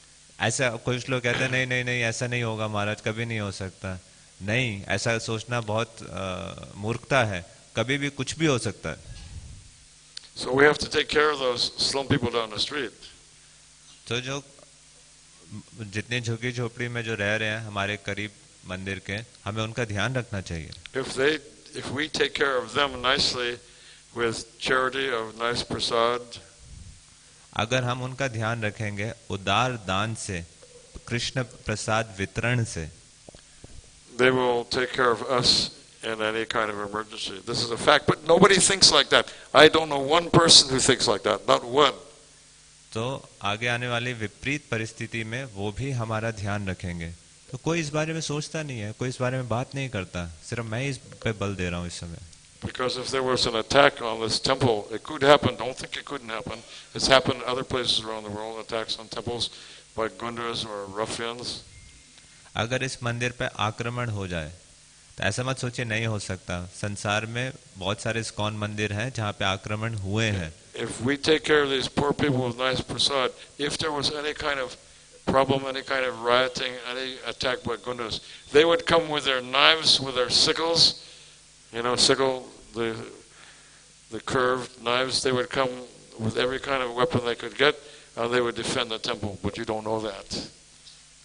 ऐसा कुछ लोग कहते हैं नहीं नहीं नहीं ऐसा नहीं होगा महाराज, कभी नहीं हो सकता। नहीं, ऐसा सोचना बहुत मूर्खता है, कभी भी कुछ भी हो सकता है। So we have to take care of those slum people down the street. तो जो जितनी झुग्गी झोपड़ी में जो रह रहे हैं हमारे करीब मंदिर के, हमें उनका ध्यान रखना चाहिए। If we take care of them nicely with charity of nice prasad, अगर हम उनका ध्यान रखेंगे उदार दान से, कृष्ण प्रसाद वितरण से, they will take care of us in any kind of emergency. This is a fact, but nobody thinks like that. I don't know one person who thinks like that, not one. तो आगे आने वाली विपरीत परिस्थिति में वो भी हमारा ध्यान रखेंगे। तो कोई इस बारे में सोचता नहीं है, कोई इस बारे में बात नहीं करता, सिर्फ मैं इस पे बल दे रहा हूँ इस समय। Because if there was an attack on this temple, it could happen. Don't think it couldn't happen. It's happened in other places around the world, attacks on temples by gundas or ruffians. अगर इस मंदिर पे आक्रमण हो जाए तो ऐसा मत सोचिए नहीं हो सकता। संसार में बहुत सारे इस्कॉन मंदिर हैं जहाँ पे आक्रमण हुए हैं। If we take care of these poor people with nice prasad, if there was any kind of problem, any kind of rioting, any attack by gundas, they would come with their knives, with their sickles, sickle, the curved knives, they would come with every kind of weapon they could get, and they would defend the temple, but you don't know that.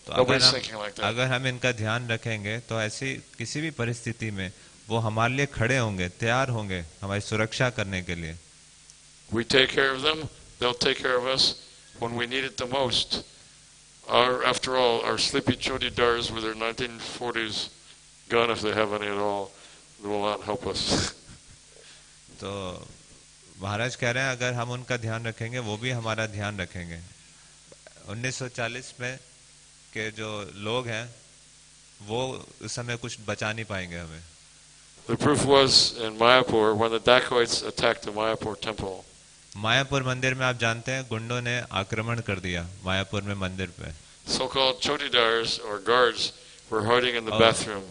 तो Nobody's thinking like that. अगर हम इनका ध्यान रखेंगे तो ऐसी किसी भी परिस्थिति में वो हमारे लिए खड़े होंगे, तैयार होंगे हमारी सुरक्षा करने के लिए। We take care of them, they'll take care of us when we need it the most. After all, our sleepy chodidars with their 1940s gun, if they have any at all, will not help us. तो महाराज कह रहे हैं अगर हम उनका ध्यान रखेंगे वो भी हमारा ध्यान रखेंगे। 1940 में के जो लोग हैं वो उस समय कुछ बचा नहीं पाएंगे हमें। The proof was in Mayapur when the dacoits attacked the Mayapur temple. Mayapur मंदिर में आप जानते हैं गुंडों ने आक्रमण कर दिया मायापुर में मंदिर पे। So-called chodidars or guards were hiding in the bathroom.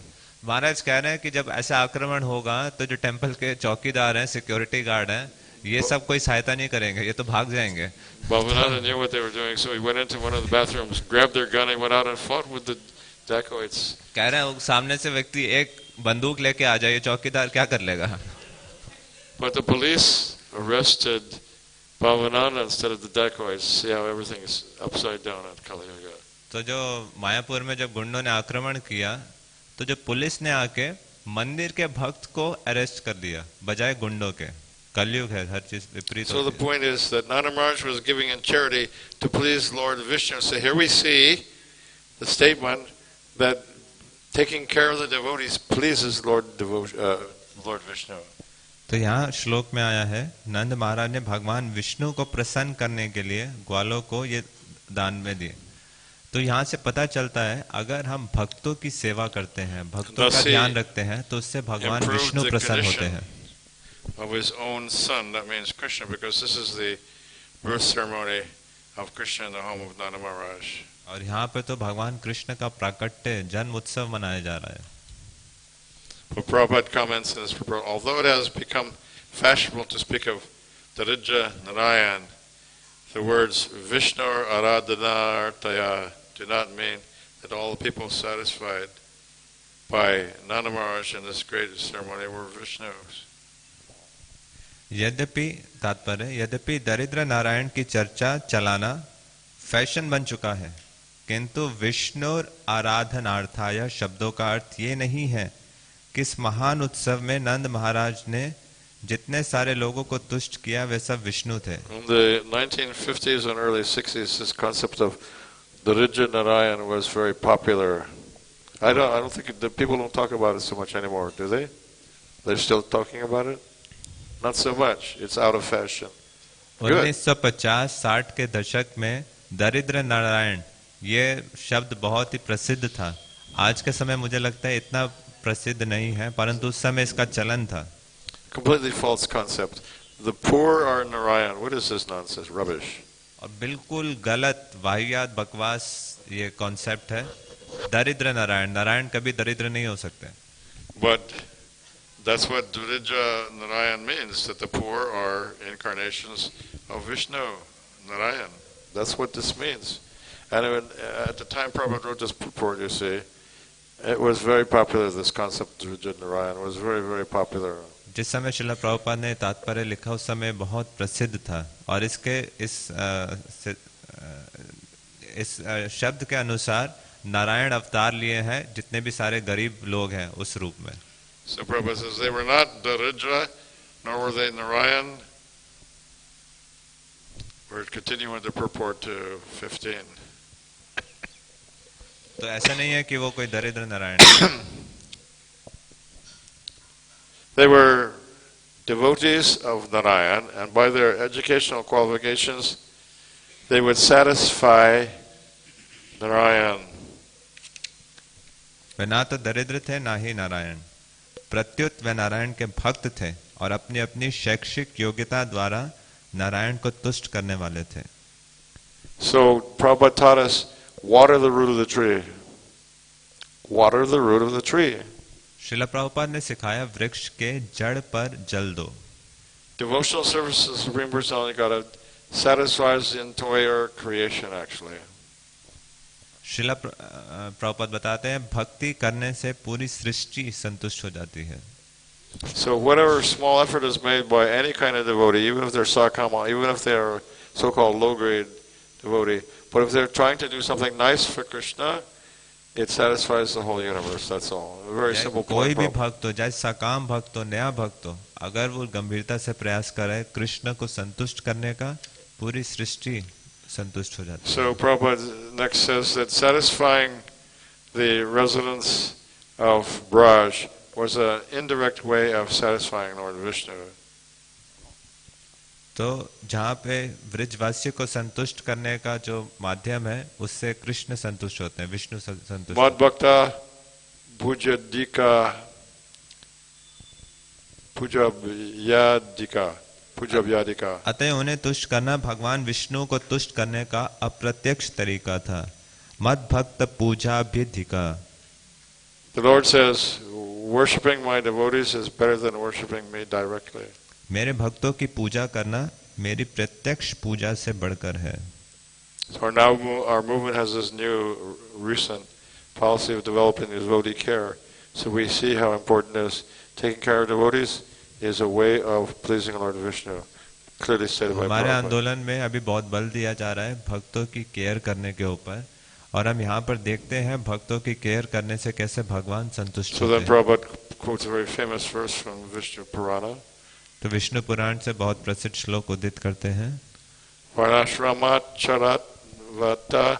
महाराज कह रहे हैं कि जब ऐसा आक्रमण होगा तो जो टेंपल के चौकीदार हैं, सिक्योरिटी गार्ड हैं, ये सब कोई सहायता नहीं करेंगे, ये तो भाग जाएंगे। Bhavananda knew what they were doing, so he went into one of the bathrooms, grabbed their gun, and went out and fought with the dacoits. कह रहे हैं सामने से व्यक्ति एक बंदूक लेके आ जाए, चौकीदार क्या कर लेगा? But the police arrested Bhavananda instead of the dacoits. See how everything is upside down at Kali Yuga. तो जो मायापुर में जब गुंडों ने आक्रमण किया तो जो पुलिस ने आके मंदिर के भक्त को अरेस्ट कर दिया बजाय गुंडों के। कलयुग है, हर चीज विपरीत। So the point is that Nanda Maharaj was giving in charity to please Lord Vishnu. So here we see the statement that taking care of the devotees pleases Lord Vishnu. तो यहाँ श्लोक में आया है नंद महाराज ने भगवान विष्णु को प्रसन्न करने के लिए ग्वालों को ये दान में दिए। तो यहाँ से पता चलता है अगर हम भक्तों की सेवा करते हैं, भक्तों का ध्यान रखते हैं, तो उससे भगवान विष्णु प्रसन्न होते हैं। Of his own son, that means Krishna, because this is the birth ceremony of Krishna in the home of Nanda Maharaj. और यहाँ पे तो भगवान कृष्ण का प्राकट्य जन्म उत्सव मनाया जा रहा है। But Prabhupada comments in this, although it has become fashionable to speak of Daridra Narayan, the words Vishnu Aradhanartaya do not mean that all the people satisfied by Nanda Maharaj in this great ceremony were Vishnus. यद्यपि दरिद्र नारायण की चर्चा चलाना fashion बन चुका है, किंतु विष्णु आराधनार्थाय शब्दों का अर्थ ये नहीं है कि इस महान उत्सव में नंद महाराज ने जितने सारे लोगों को तुष्ट किया वे सब विष्णु थे। In the 1950s and early 60s, this concept of Daridra Narayan was very popular. I don't think the people don't talk about it so much anymore, do they? They're still talking about it? Not so much. It's out of fashion. 1950-60 के दशक में दरिद्र नारायण ये शब्द बहुत ही प्रसिद्ध था। आज के समय मुझे लगता है इतना प्रसिद्ध नहीं है, परंतु उस समय इसका चलन था। Completely false concept. The poor are Narayan. What is this nonsense? Rubbish. और बिल्कुल गलत वाहियात बकवास ये कॉन्सेप्ट है। दरिद्र नारायण, नारायण कभी दरिद्र नहीं हो सकते। But that's what Daridra Narayan means, that the poor are incarnations of Vishnu Narayan. That's what this means. And at the time Prabhupada wrote this purport, you see, it was very popular, this concept of Daridra Narayan was very, very popular. जिस समय श्रील प्रभुपाद ने तात्पर्य लिखा उस समय बहुत प्रसिद्ध था, और इसके इस शब्द के अनुसार नारायण अवतार लिए हैं जितने भी सारे गरीब लोग हैं उस रूप में। So Prabhupada says they were not Daridra, nor were they Narayan. We're continuing the purport to 15. तो ऐसा नहीं है कि वो कोई दरिद्र नारायण है। They were devotees of Narayan, and by their educational qualifications, they would satisfy Narayan. वे ना तो दरिद्र थे ना ही नारायण, प्रत्युत वे नारायण के भक्त थे और अपनी अपनी शैक्षिक योग्यता द्वारा नारायण को तुष्ट करने वाले थे। So Prabhupada taught us, water the root of the tree. Water the root of the tree. Srila Prabhupada ने सिखाया वृक्ष के जड़ पर जल दो। Devotional service to the Supreme Personality of Godhead satisfies the entire creation actually. Srila Prabhupada बताते हैं भक्ति करने से पूरी सृष्टि संतुष्ट हो जाती है। So whatever small effort is made by any kind of devotee, even if they're sakama, even if they're so-called low-grade devotee, but if they're trying to do something nice for Krishna, it satisfies the whole universe. That's all. A very simple कोई point. भी भक्त हो, चाहे सकाम भक्त हो, नया भक्त हो, अगर वो गंभीरता से प्रयास करे कृष्ण को संतुष्ट करने का, पूरी सृष्टि संतुष्ट हो जाती है। So Prabhupada next says that satisfying the residents of Braj was an indirect way of satisfying Lord Vishnu. तो जहाँ पे ब्रजवासियों को संतुष्ट करने का जो माध्यम है उससे कृष्ण संतुष्ट होते हैं, विष्णु संतुष्ट। Mad Bhakta Pujabyadika अतः उन्हें तुष्ट करना भगवान विष्णु को तुष्ट करने का अप्रत्यक्ष तरीका था। मद भक्त पूजाभ्यधिका। The Lord says, worshipping my devotees is better than worshipping me directly. मेरे भक्तों की पूजा करना मेरी प्रत्यक्ष पूजा से बढ़कर है। So now our movement has this new recent policy of developing devotee care. So we see how important it is. Taking care of devotees is a way of pleasing Lord Vishnu. Clearly stated by हमारे Prabhupada. आंदोलन में अभी बहुत बल दिया जा रहा है भक्तों की केयर करने के ऊपर, और हम यहाँ पर देखते हैं भक्तों की केयर करने से कैसे भगवान संतुष्ट So then होते हैं। Prabhupada quotes a very famous verse from Vishnu Purana. तो विष्णु पुराण से बहुत प्रसिद्ध श्लोक उदित करते हैं। Varnashramat charat vata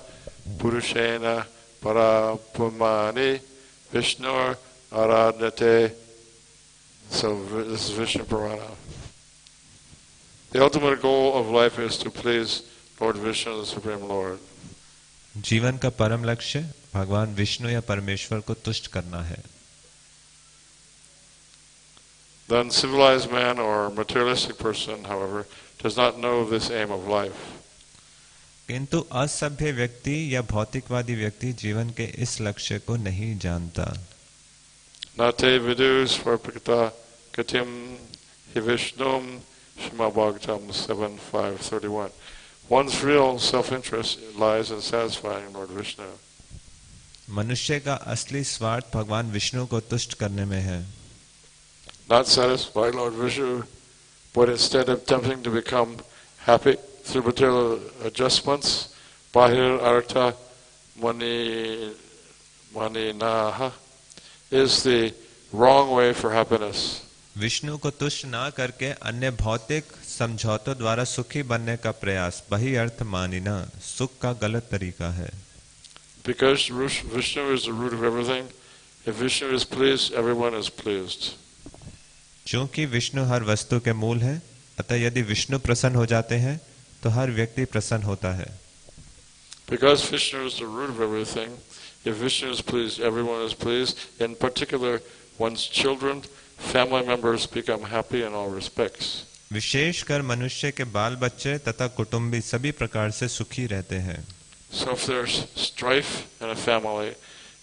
purushena parapumani Vishnur aradhate. So this is Vishnu Purana. The ultimate goal of life is to please Lord Vishnu, the Supreme Lord. जीवन का परम लक्ष्य भगवान विष्णु या परमेश्वर को तुष्ट करना है। The uncivilized man or materialistic person, however, does not know this aim of life. किंतु असभ्य व्यक्ति या भौतिकवादी व्यक्ति जीवन के इस लक्ष्य को नहीं जानता। Nate vidus varpikta katim hivishnum shma bhagavatam 7:5-31. One's real self-interest lies in satisfying Lord Vishnu. मनुष्य का असली स्वार्थ भगवान विष्णु को तुष्ट करने में है। Not satisfy Lord Vishnu, but instead of attempting to become happy through material adjustments, bahir artha mani naha is the wrong way for happiness. Vishnu को तुष्ट ना करके अन्य भौतिक समझौतों द्वारा सुखी बनने का प्रयास बही अर्थ मानिना सुख का गलत तरीका है। Because Vishnu is the root of everything, if Vishnu is pleased, everyone is pleased. क्योंकि विष्णु हर वस्तु के मूल है, अतः यदि विष्णु प्रसन्न हो जाते हैं तो हर व्यक्ति प्रसन्न होता है। Because Vishnu is the root of everything, if Vishnu is pleased, everyone is pleased. In particular, one's children, family members become happy in all respects. विशेषकर मनुष्य के बाल बच्चे तथा कुटुंबी सभी प्रकार से सुखी रहते हैं। So if there's strife in a family,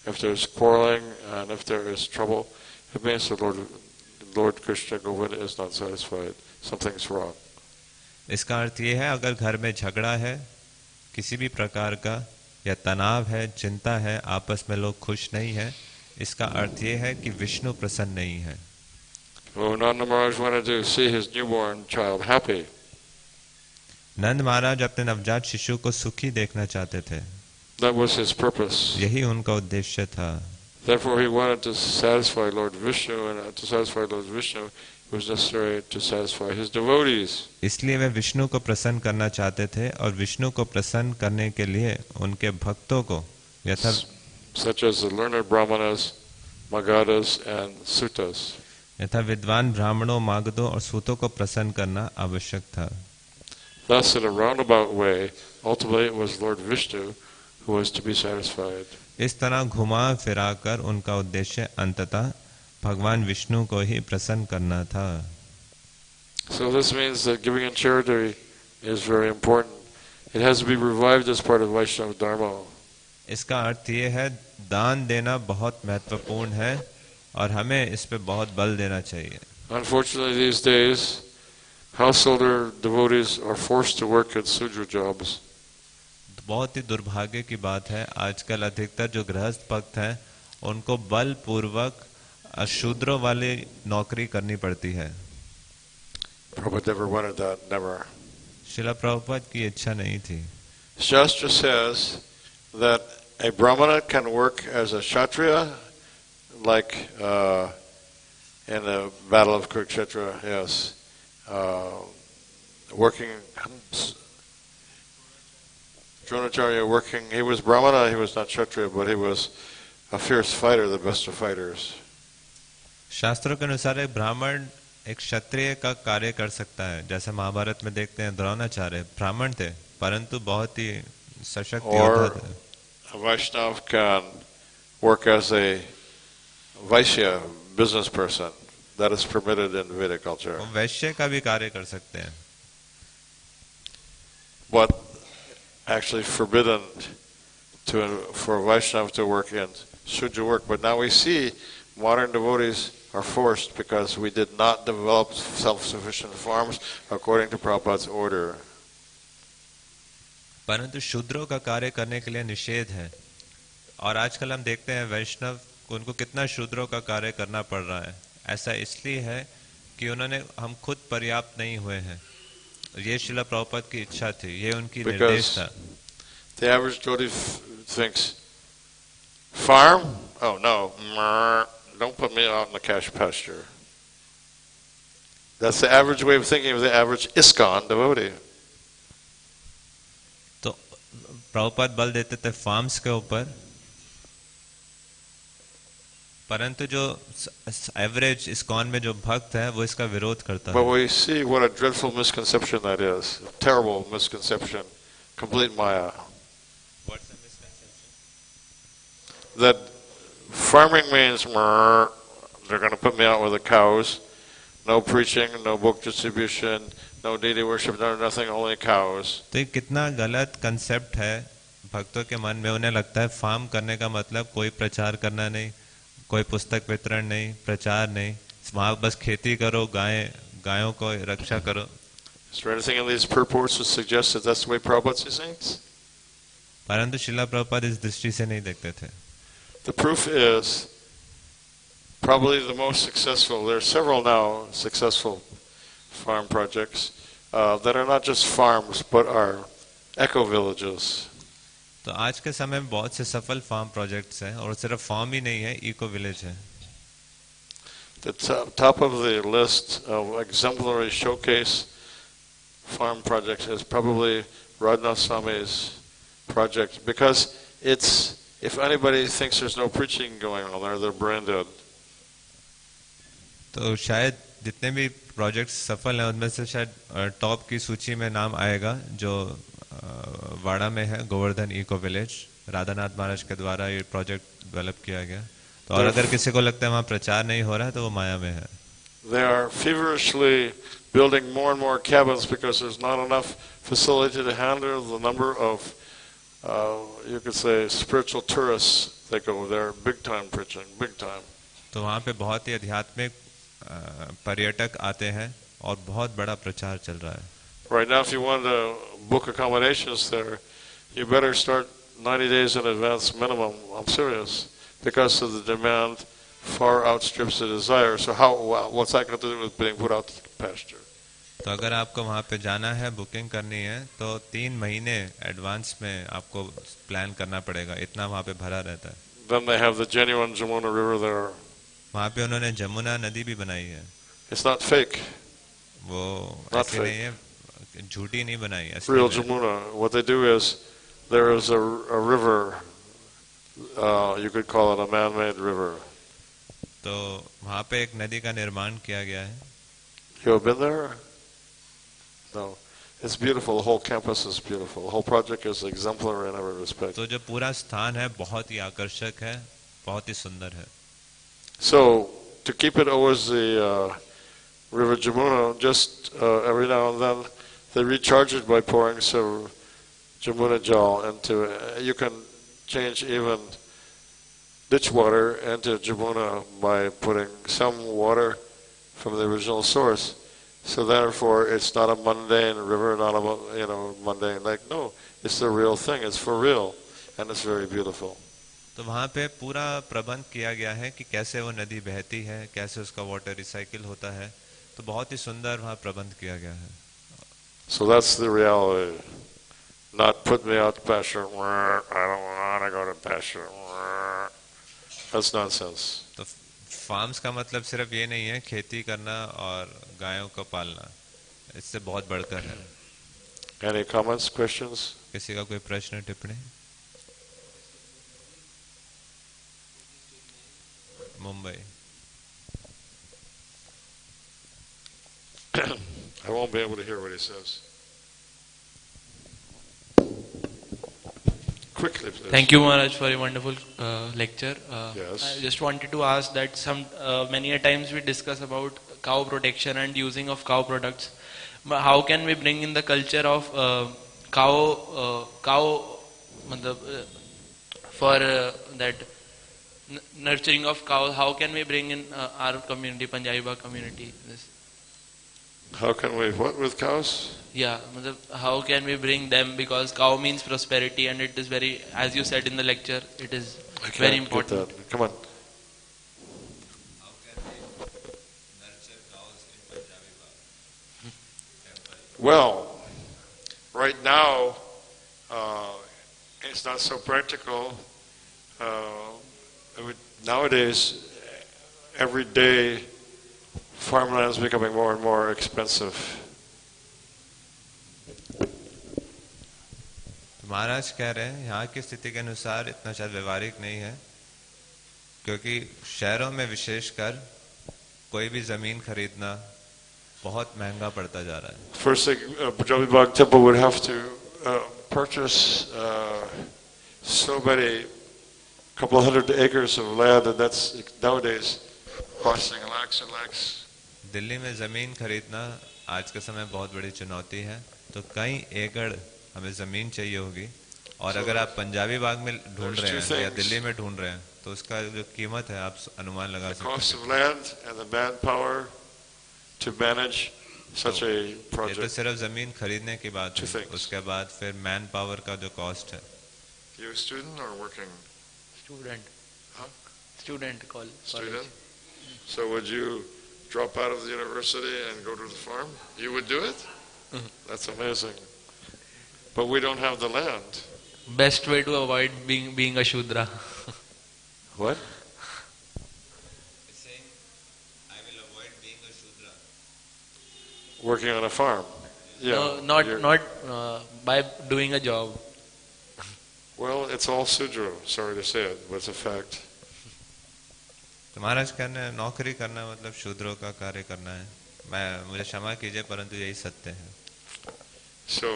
if there's quarreling and if there is trouble, it means the Lord Krishna Govind is not satisfied. Something's wrong. इसका अर्थ ये है, अगर घर में झगड़ा है किसी भी प्रकार का या तनाव है, चिंता है, आपस में लोग खुश नहीं है, इसका अर्थ ये है कि विष्णु प्रसन्न नहीं है। Nanda Maharaj wanted to see his newborn child happy. नंद महाराज अपने नवजात शिशु को सुखी देखना चाहते थे। That was his purpose. यही उनका उद्देश्य था। Therefore he wanted to satisfy Lord Vishnu, and to satisfy Lord Vishnu it was necessary to satisfy his devotees. इसलिए वे विष्णु को प्रसन्न करना चाहते थे और विष्णु को प्रसन्न करने के लिए उनके भक्तों को यथा such as the learned brahmanas, magadas and suttas. यथा विद्वान ब्राह्मणों, मागधों और सूतों को प्रसन्न करना आवश्यक था। Thus, in a roundabout way, ultimately it was Lord Vishnu who was to be satisfied. इस तरह घुमा फिराकर उनका उद्देश्य अंततः भगवान विष्णु को ही प्रसन्न करना था। So this means that giving in charity is very important. It has to be revived as part of Vaishnava Dharma. इसका अर्थ ये है, दान देना बहुत महत्वपूर्ण है और हमें इस पे बहुत बल देना चाहिए। Unfortunately, these days, householder devotees are forced to work at Sudra jobs. बहुत ही दुर्भाग्य की बात है, आजकल अधिकतर जो गृहस्थ भक्त हैं उनको बलपूर्वक अशूद्रों वाली नौकरी करनी पड़ती है। Prabhupada never wanted that, never. शिला प्रभुपाद की इच्छा नहीं थी। Shastra says that a brahmana can work as a kshatriya, like in the battle of Kurukshetra, yes, working. Dronacharya working, he was brahmana, he was not kshatriya, but he was a fierce fighter, the best of fighters. शास्त्रों के अनुसार एक ब्राह्मण एक क्षत्रिय का कार्य कर सकता है, जैसे महाभारत में देखते हैं द्रोणाचार्य ब्राह्मण थे परंतु बहुत ही सशक्त योद्धा थे। A Vaishnava can work as a Vaishya business person. That is permitted in Vedic culture. वो वैश्य का भी कार्य कर सकते हैं। But actually forbidden for Vaishnava to work in Shudra work. But now we see modern devotees are forced because we did not develop self-sufficient farms according to Prabhupada's order. परंतु शूद्रों का कार्य करने के लिए निषेध है और आजकल हम देखते हैं वैष्णव उनको कितना शूद्रों का कार्य करना पड़ रहा है। ऐसा इसलिए है कि उन्होंने हम खुद पर्याप्त नहीं हुए हैं। ये शिला प्रभुपाद की इच्छा थी, ये उनकी निर्देश था। The average devotee thinks, farm? Oh no, don't put me out in the cash pasture. That's the average way of thinking of the average ISKCON devotee. तो प्रभुपाद बल देते थे फार्म्स के ऊपर, परंतु जो एवरेज इस्कॉन में जो भक्त है वो इसका विरोध करता है। But we see what a dreadful misconception that is. A terrible misconception. Complete maya. What's the misconception? That farming means they're going to put me out with the cows. No preaching, no book distribution, no deity worship, no nothing, only cows. तो ये कितना गलत concept है भक्तों के मन में। उन्हें लगता है फार्म करने का मतलब कोई प्रचार करना नहीं, कोई पुस्तक वितरण नहीं, प्रचार नहीं, वहां बस खेती करो, गायों को रक्षा करो। Is there anything in these purports that suggests that that's the way Prabhupada sees things? परंतु शिला प्रभुपाद इस दृष्टि से नहीं देखते थे। The proof is probably the most successful. There are several now successful farm projects that are not just farms but are eco-villages. तो आज के समय में बहुत से सफल फार्म प्रोजेक्ट्स हैं और सिर्फ फार्म ही नहीं है, इको विलेज है। The top of the list of exemplary showcase farm projects is probably Radhanath Swami's project, because it's, if anybody thinks there's no preaching going on there, they're brain dead. तो शायद जितने भी projects सफल हैं उनमें से शायद टॉप की सूची में नाम आएगा जो वाड़ा में है, गोवर्धन इको विलेज, राधानाथ महाराज के द्वारा ये प्रोजेक्ट डेवलप किया गया। तो और अगर किसी को लगता है वहाँ प्रचार नहीं हो रहा है तो वो माया में है। They are feverishly building more and more cabins because there's not enough facility to handle the number of, you could say, spiritual tourists They go there, big time preaching, big time. तो वहाँ पे बहुत ही आध्यात्मिक पर्यटक आते हैं और बहुत बड़ा प्रचार चल रहा है. Right now, if you want to book accommodations there, you better start 90 days in advance minimum. I'm serious, because of the demand far outstrips the desire. So what's that got to do with being put out to pasture? तो अगर आपको वहाँ पे जाना है, booking करनी है, तो 3 महीने एडवांस में आपको प्लान करना पड़ेगा. इतना वहाँ पे भरा रहता है. Then they have the genuine Jamuna River there. वहाँ पे उन्होंने जमुना नदी भी बनाई है. It's not fake. वो Not ऐसी नहीं है, झूठी नहीं बनाई. Real Jamuna. What they do is, there is a river. You could call it a man-made river. तो वहाँ पे एक नदी का निर्माण किया गया है. You have been there? No. It's beautiful. The whole campus is beautiful. The whole project is exemplary in every respect. तो जो पूरा स्थान है बहुत ही आकर्षक है, बहुत ही सुंदर है. So, to keep it always the River Jamuna, just every now and then, they recharge it by pouring some Jamuna Jal into it. You can change even ditch water into Jamuna by putting some water from the original source. So therefore, it's not a mundane river, not a mundane lake. No, it's the real thing. It's for real, and it's very beautiful. तो वहाँ पे पूरा प्रबंध किया गया है कि कैसे वो नदी बहती है, कैसे उसका वाटर रिसाइकिल होता है. तो बहुत ही सुंदर वहाँ प्रबंध किया गया है. So that's the reality. Not put me out to pasture. I don't want to go to pasture. That's nonsense. तो फार्म्स का मतलब सिर्फ ये नहीं है खेती करना और गायों को पालना. इससे बहुत बढ़कर है. Any comments, questions? किसी का कोई प्रश्न टिप्पणी? Mumbai. I won't be able to hear what he says. Quickly, please. Thank you, Maharaj, for a wonderful lecture. Yes. I just wanted to ask that many a times we discuss about cow protection and using of cow products. But how can we bring in the culture of cow for that nurturing of cows? How can we bring in our community, Punjabi Bagh community, this? How can we, what with cows? Yeah, how can we bring them, because cow means prosperity, and it is very, as you said in the lecture, it is very important. Get that. Come on. How can we nurture cows in Punjabi Bagh? Well, right now, it's not so practical. Nowadays, every day, farmland is becoming more and more expensive. महाराज कह रहे हैं यहाँ की स्थिति के अनुसार इतना शायद व्यवहारिक नहीं है, क्योंकि शहरों में विशेषकर कोई भी जमीन खरीदना बहुत महंगा पड़ता जा रहा है. First thing, Punjabi Bagh temple would have to purchase so many, couple hundred acres of land, and that's nowadays costing lakhs and lakhs. Delhi में जमीन खरीदना आज के समय बहुत बड़ी चुनौती है. तो कई एकड़ हमें जमीन चाहिए होगी, और अगर आप पंजाबी बाग में ढूंढ रहे हैं या दिल्ली में ढूंढ रहे हैं तो उसका जो कीमत है आप अनुमान लगा सकते हैं. Cost of land and the manpower to manage such a ये तो project. सिर्फ जमीन खरीदने की बात है, उसके बाद फिर मैन पावर का जो कॉस्ट है. You a student or working? Student. Huh? Student call. Student? So would you drop out of the university and go to the farm? You would do it? That's amazing. But we don't have the land. Best way to avoid being a Shudra. What? He's saying, I will avoid being a Shudra. Working on a farm. Yeah. No, not by doing a job. Well, it's all Sudra, sorry to say it, but it's a fact. तो महाराज कहना है नौकरी करना मतलब शूद्रों का कार्य करना है. मुझे क्षमा कीजिए परंतु यही सत्य है. So,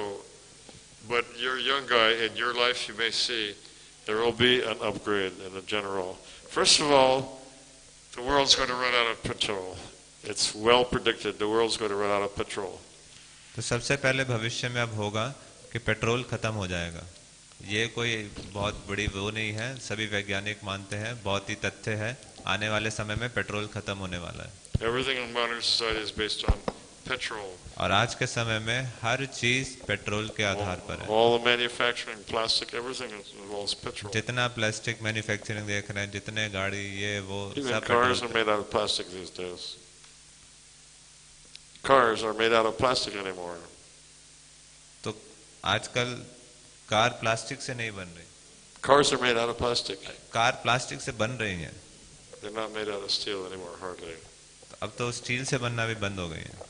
but you're a young guy, in your life you may see there will be an upgrade in the general. First of all, the world's going to run out of petrol. It's well predicted the world's going to run out of petrol. तो सबसे पहले भविष्य में अब होगा कि petrol खत्म हो जाएगा. ये कोई बहुत बड़ी वो नहीं है, सभी वैज्ञानिक मानते हैं, बहुत ही तथ्य है, आने वाले समय में पेट्रोल खत्म होने वाला है। Everything in modern society is based on petrol. और आज के समय में हर चीज पेट्रोल के आधार पर है। All the manufacturing, plastic, everything involves petrol. जितना प्लास्टिक मैन्युफैक्चरिंग देख रहे हैं, जितने गाड़ी ये वो Even सब cars are petrol. made out of plastic these days. Cars are made out of plastic anymore. तो आजकल कार प्लास्टिक से नहीं बन रही, Cars are made out of plastic. Car plastic से बन रही हैं। They're not made out of steel anymore, hardly. अब तो स्टील से बनना भी बंद हो गई है।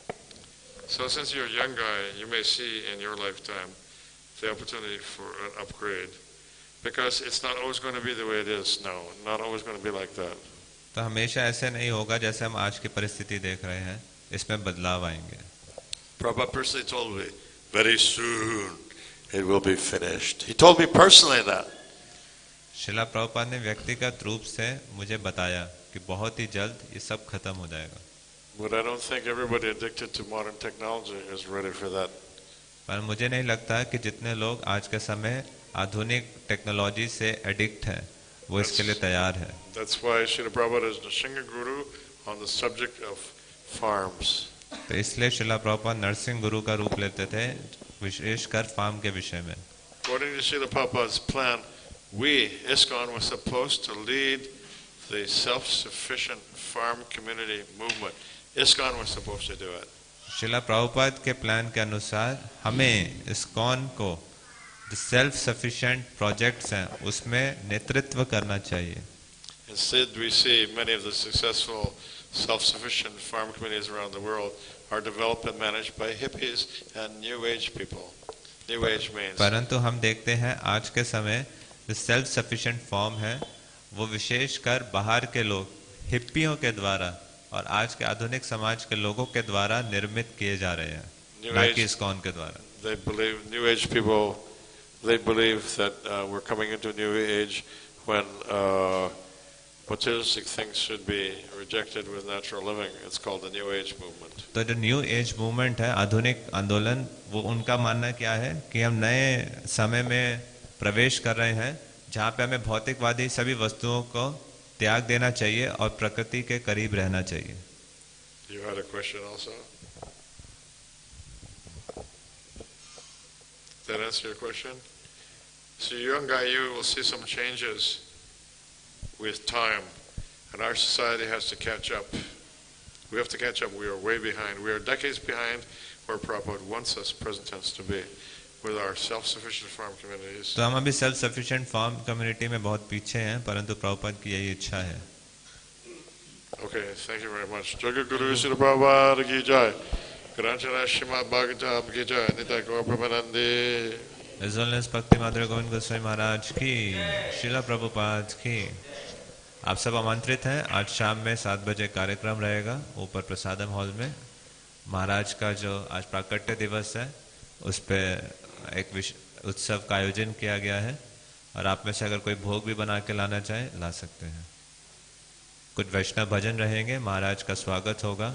So since you're a young guy, you may see in your lifetime the opportunity for an upgrade, because it's not always going to be the way it is now. Not always going to be like that. तो हमेशा ऐसे नहीं होगा जैसे हम आज की परिस्थिति देख रहे हैं, इसमें बदलाव आएंगे। Prabhupada personally told me, very soon it will be finished. He told me personally that. शिला प्रभुपाद ने व्यक्तिगत रूप से मुझे बताया कि बहुत ही जल्द ये सब खत्म हो जाएगा। But I don't think everybody addicted to modern technology is ready for that. पर मुझे नहीं लगता कि जितने लोग आज के समय आधुनिक टेक्नोलॉजी से एडिक्ट हैं, वो इसके लिए तैयार है। That's why Srila Prabhupada is the Shinga Guru on the subject of farms. तो इसलिए शिला प्रभुपाद नरसिंह गुरु का रूप लेते थे, विशेषकर फार्म के विषय में। According to Srila Prabhupada's plan, we, ISKCON, was supposed to lead the self-sufficient farm community movement. ISKCON was supposed to do it. शिला प्रभुपाद के प्लान के अनुसार हमें इस्कॉन को जो सेल्फ सफिशिएंट प्रोजेक्ट्स हैं उसमें नेतृत्व करना चाहिए। Instead, we see many of the successful self-sufficient farm communities around the world are developed and managed by hippies and New Age people. New Age means. परंतु हम देखते हैं आज के समय जो सेल्फ सफिशिएंट फॉर्म है वो विशेषकर बाहर के लोग हिप्पियों के द्वारा और आज के आधुनिक समाज के लोगों के द्वारा निर्मित किए जा रहे हैं, ना कि इस्कॉन के द्वारा। They believe, New Age people, they believe that we're coming into a New Age when materialistic things should be rejected with natural living. It's called the New Age movement. तो जो न्यू एज मूवमेंट है, आधुनिक आंदोलन, वो उनका मानना क्या है कि हम नए समय में प्रवेश कर रहे हैं जहाँ पे हमें भौतिकवादी सभी वस्तुओं को त्याग देना चाहिए और प्रकृति के करीब रहना चाहिए। You had a question also? Did that answer your question? So young guy, you will see some changes with time, and our society has to catch up. We have to catch up. We are way behind. We are decades behind where Prabhupada wants us, present tense, to be, with our self-sufficient farm communities. तो हम अभी self sufficient farm community में बहुत पीछे हैं, परंतु प्रभुपाद की यही इच्छा है। Okay, thank you very much. Jagat Guru Srila Prabhupada ki jai. Granchana Shrimad Bhagavatam ki jai. Nitya Gaur Premanandi. His Holiness भक्ति माधुर्य गोविंद गोस्वामी महाराज की, शिला प्रभुपाद की। आप सब आमंत्रित हैं। आज शाम में 7 बजे कार्यक्रम रहेगा ऊपर प्रसादम हॉल में। महाराज का जो आज प्राकट्य दिवस है उस पर एक उत्सव का आयोजन किया गया है और आप में से अगर कोई भोग भी बना के लाना चाहे ला सकते हैं। कुछ वैष्णव भजन रहेंगे, महाराज का स्वागत होगा,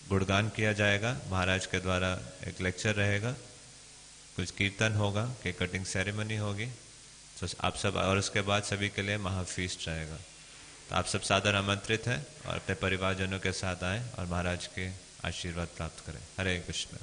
गुणगान किया जाएगा, महाराज के द्वारा एक लेक्चर रहेगा, कुछ कीर्तन होगा, केक कटिंग सेरेमनी होगी, तो आप सब, और उसके बाद सभी के लिए महाफीस्ट रहेगा। तो आप सब सादर आमंत्रित हैं और अपने परिवारजनों के साथ आएं और महाराज के आशीर्वाद प्राप्त करें। हरे कृष्ण।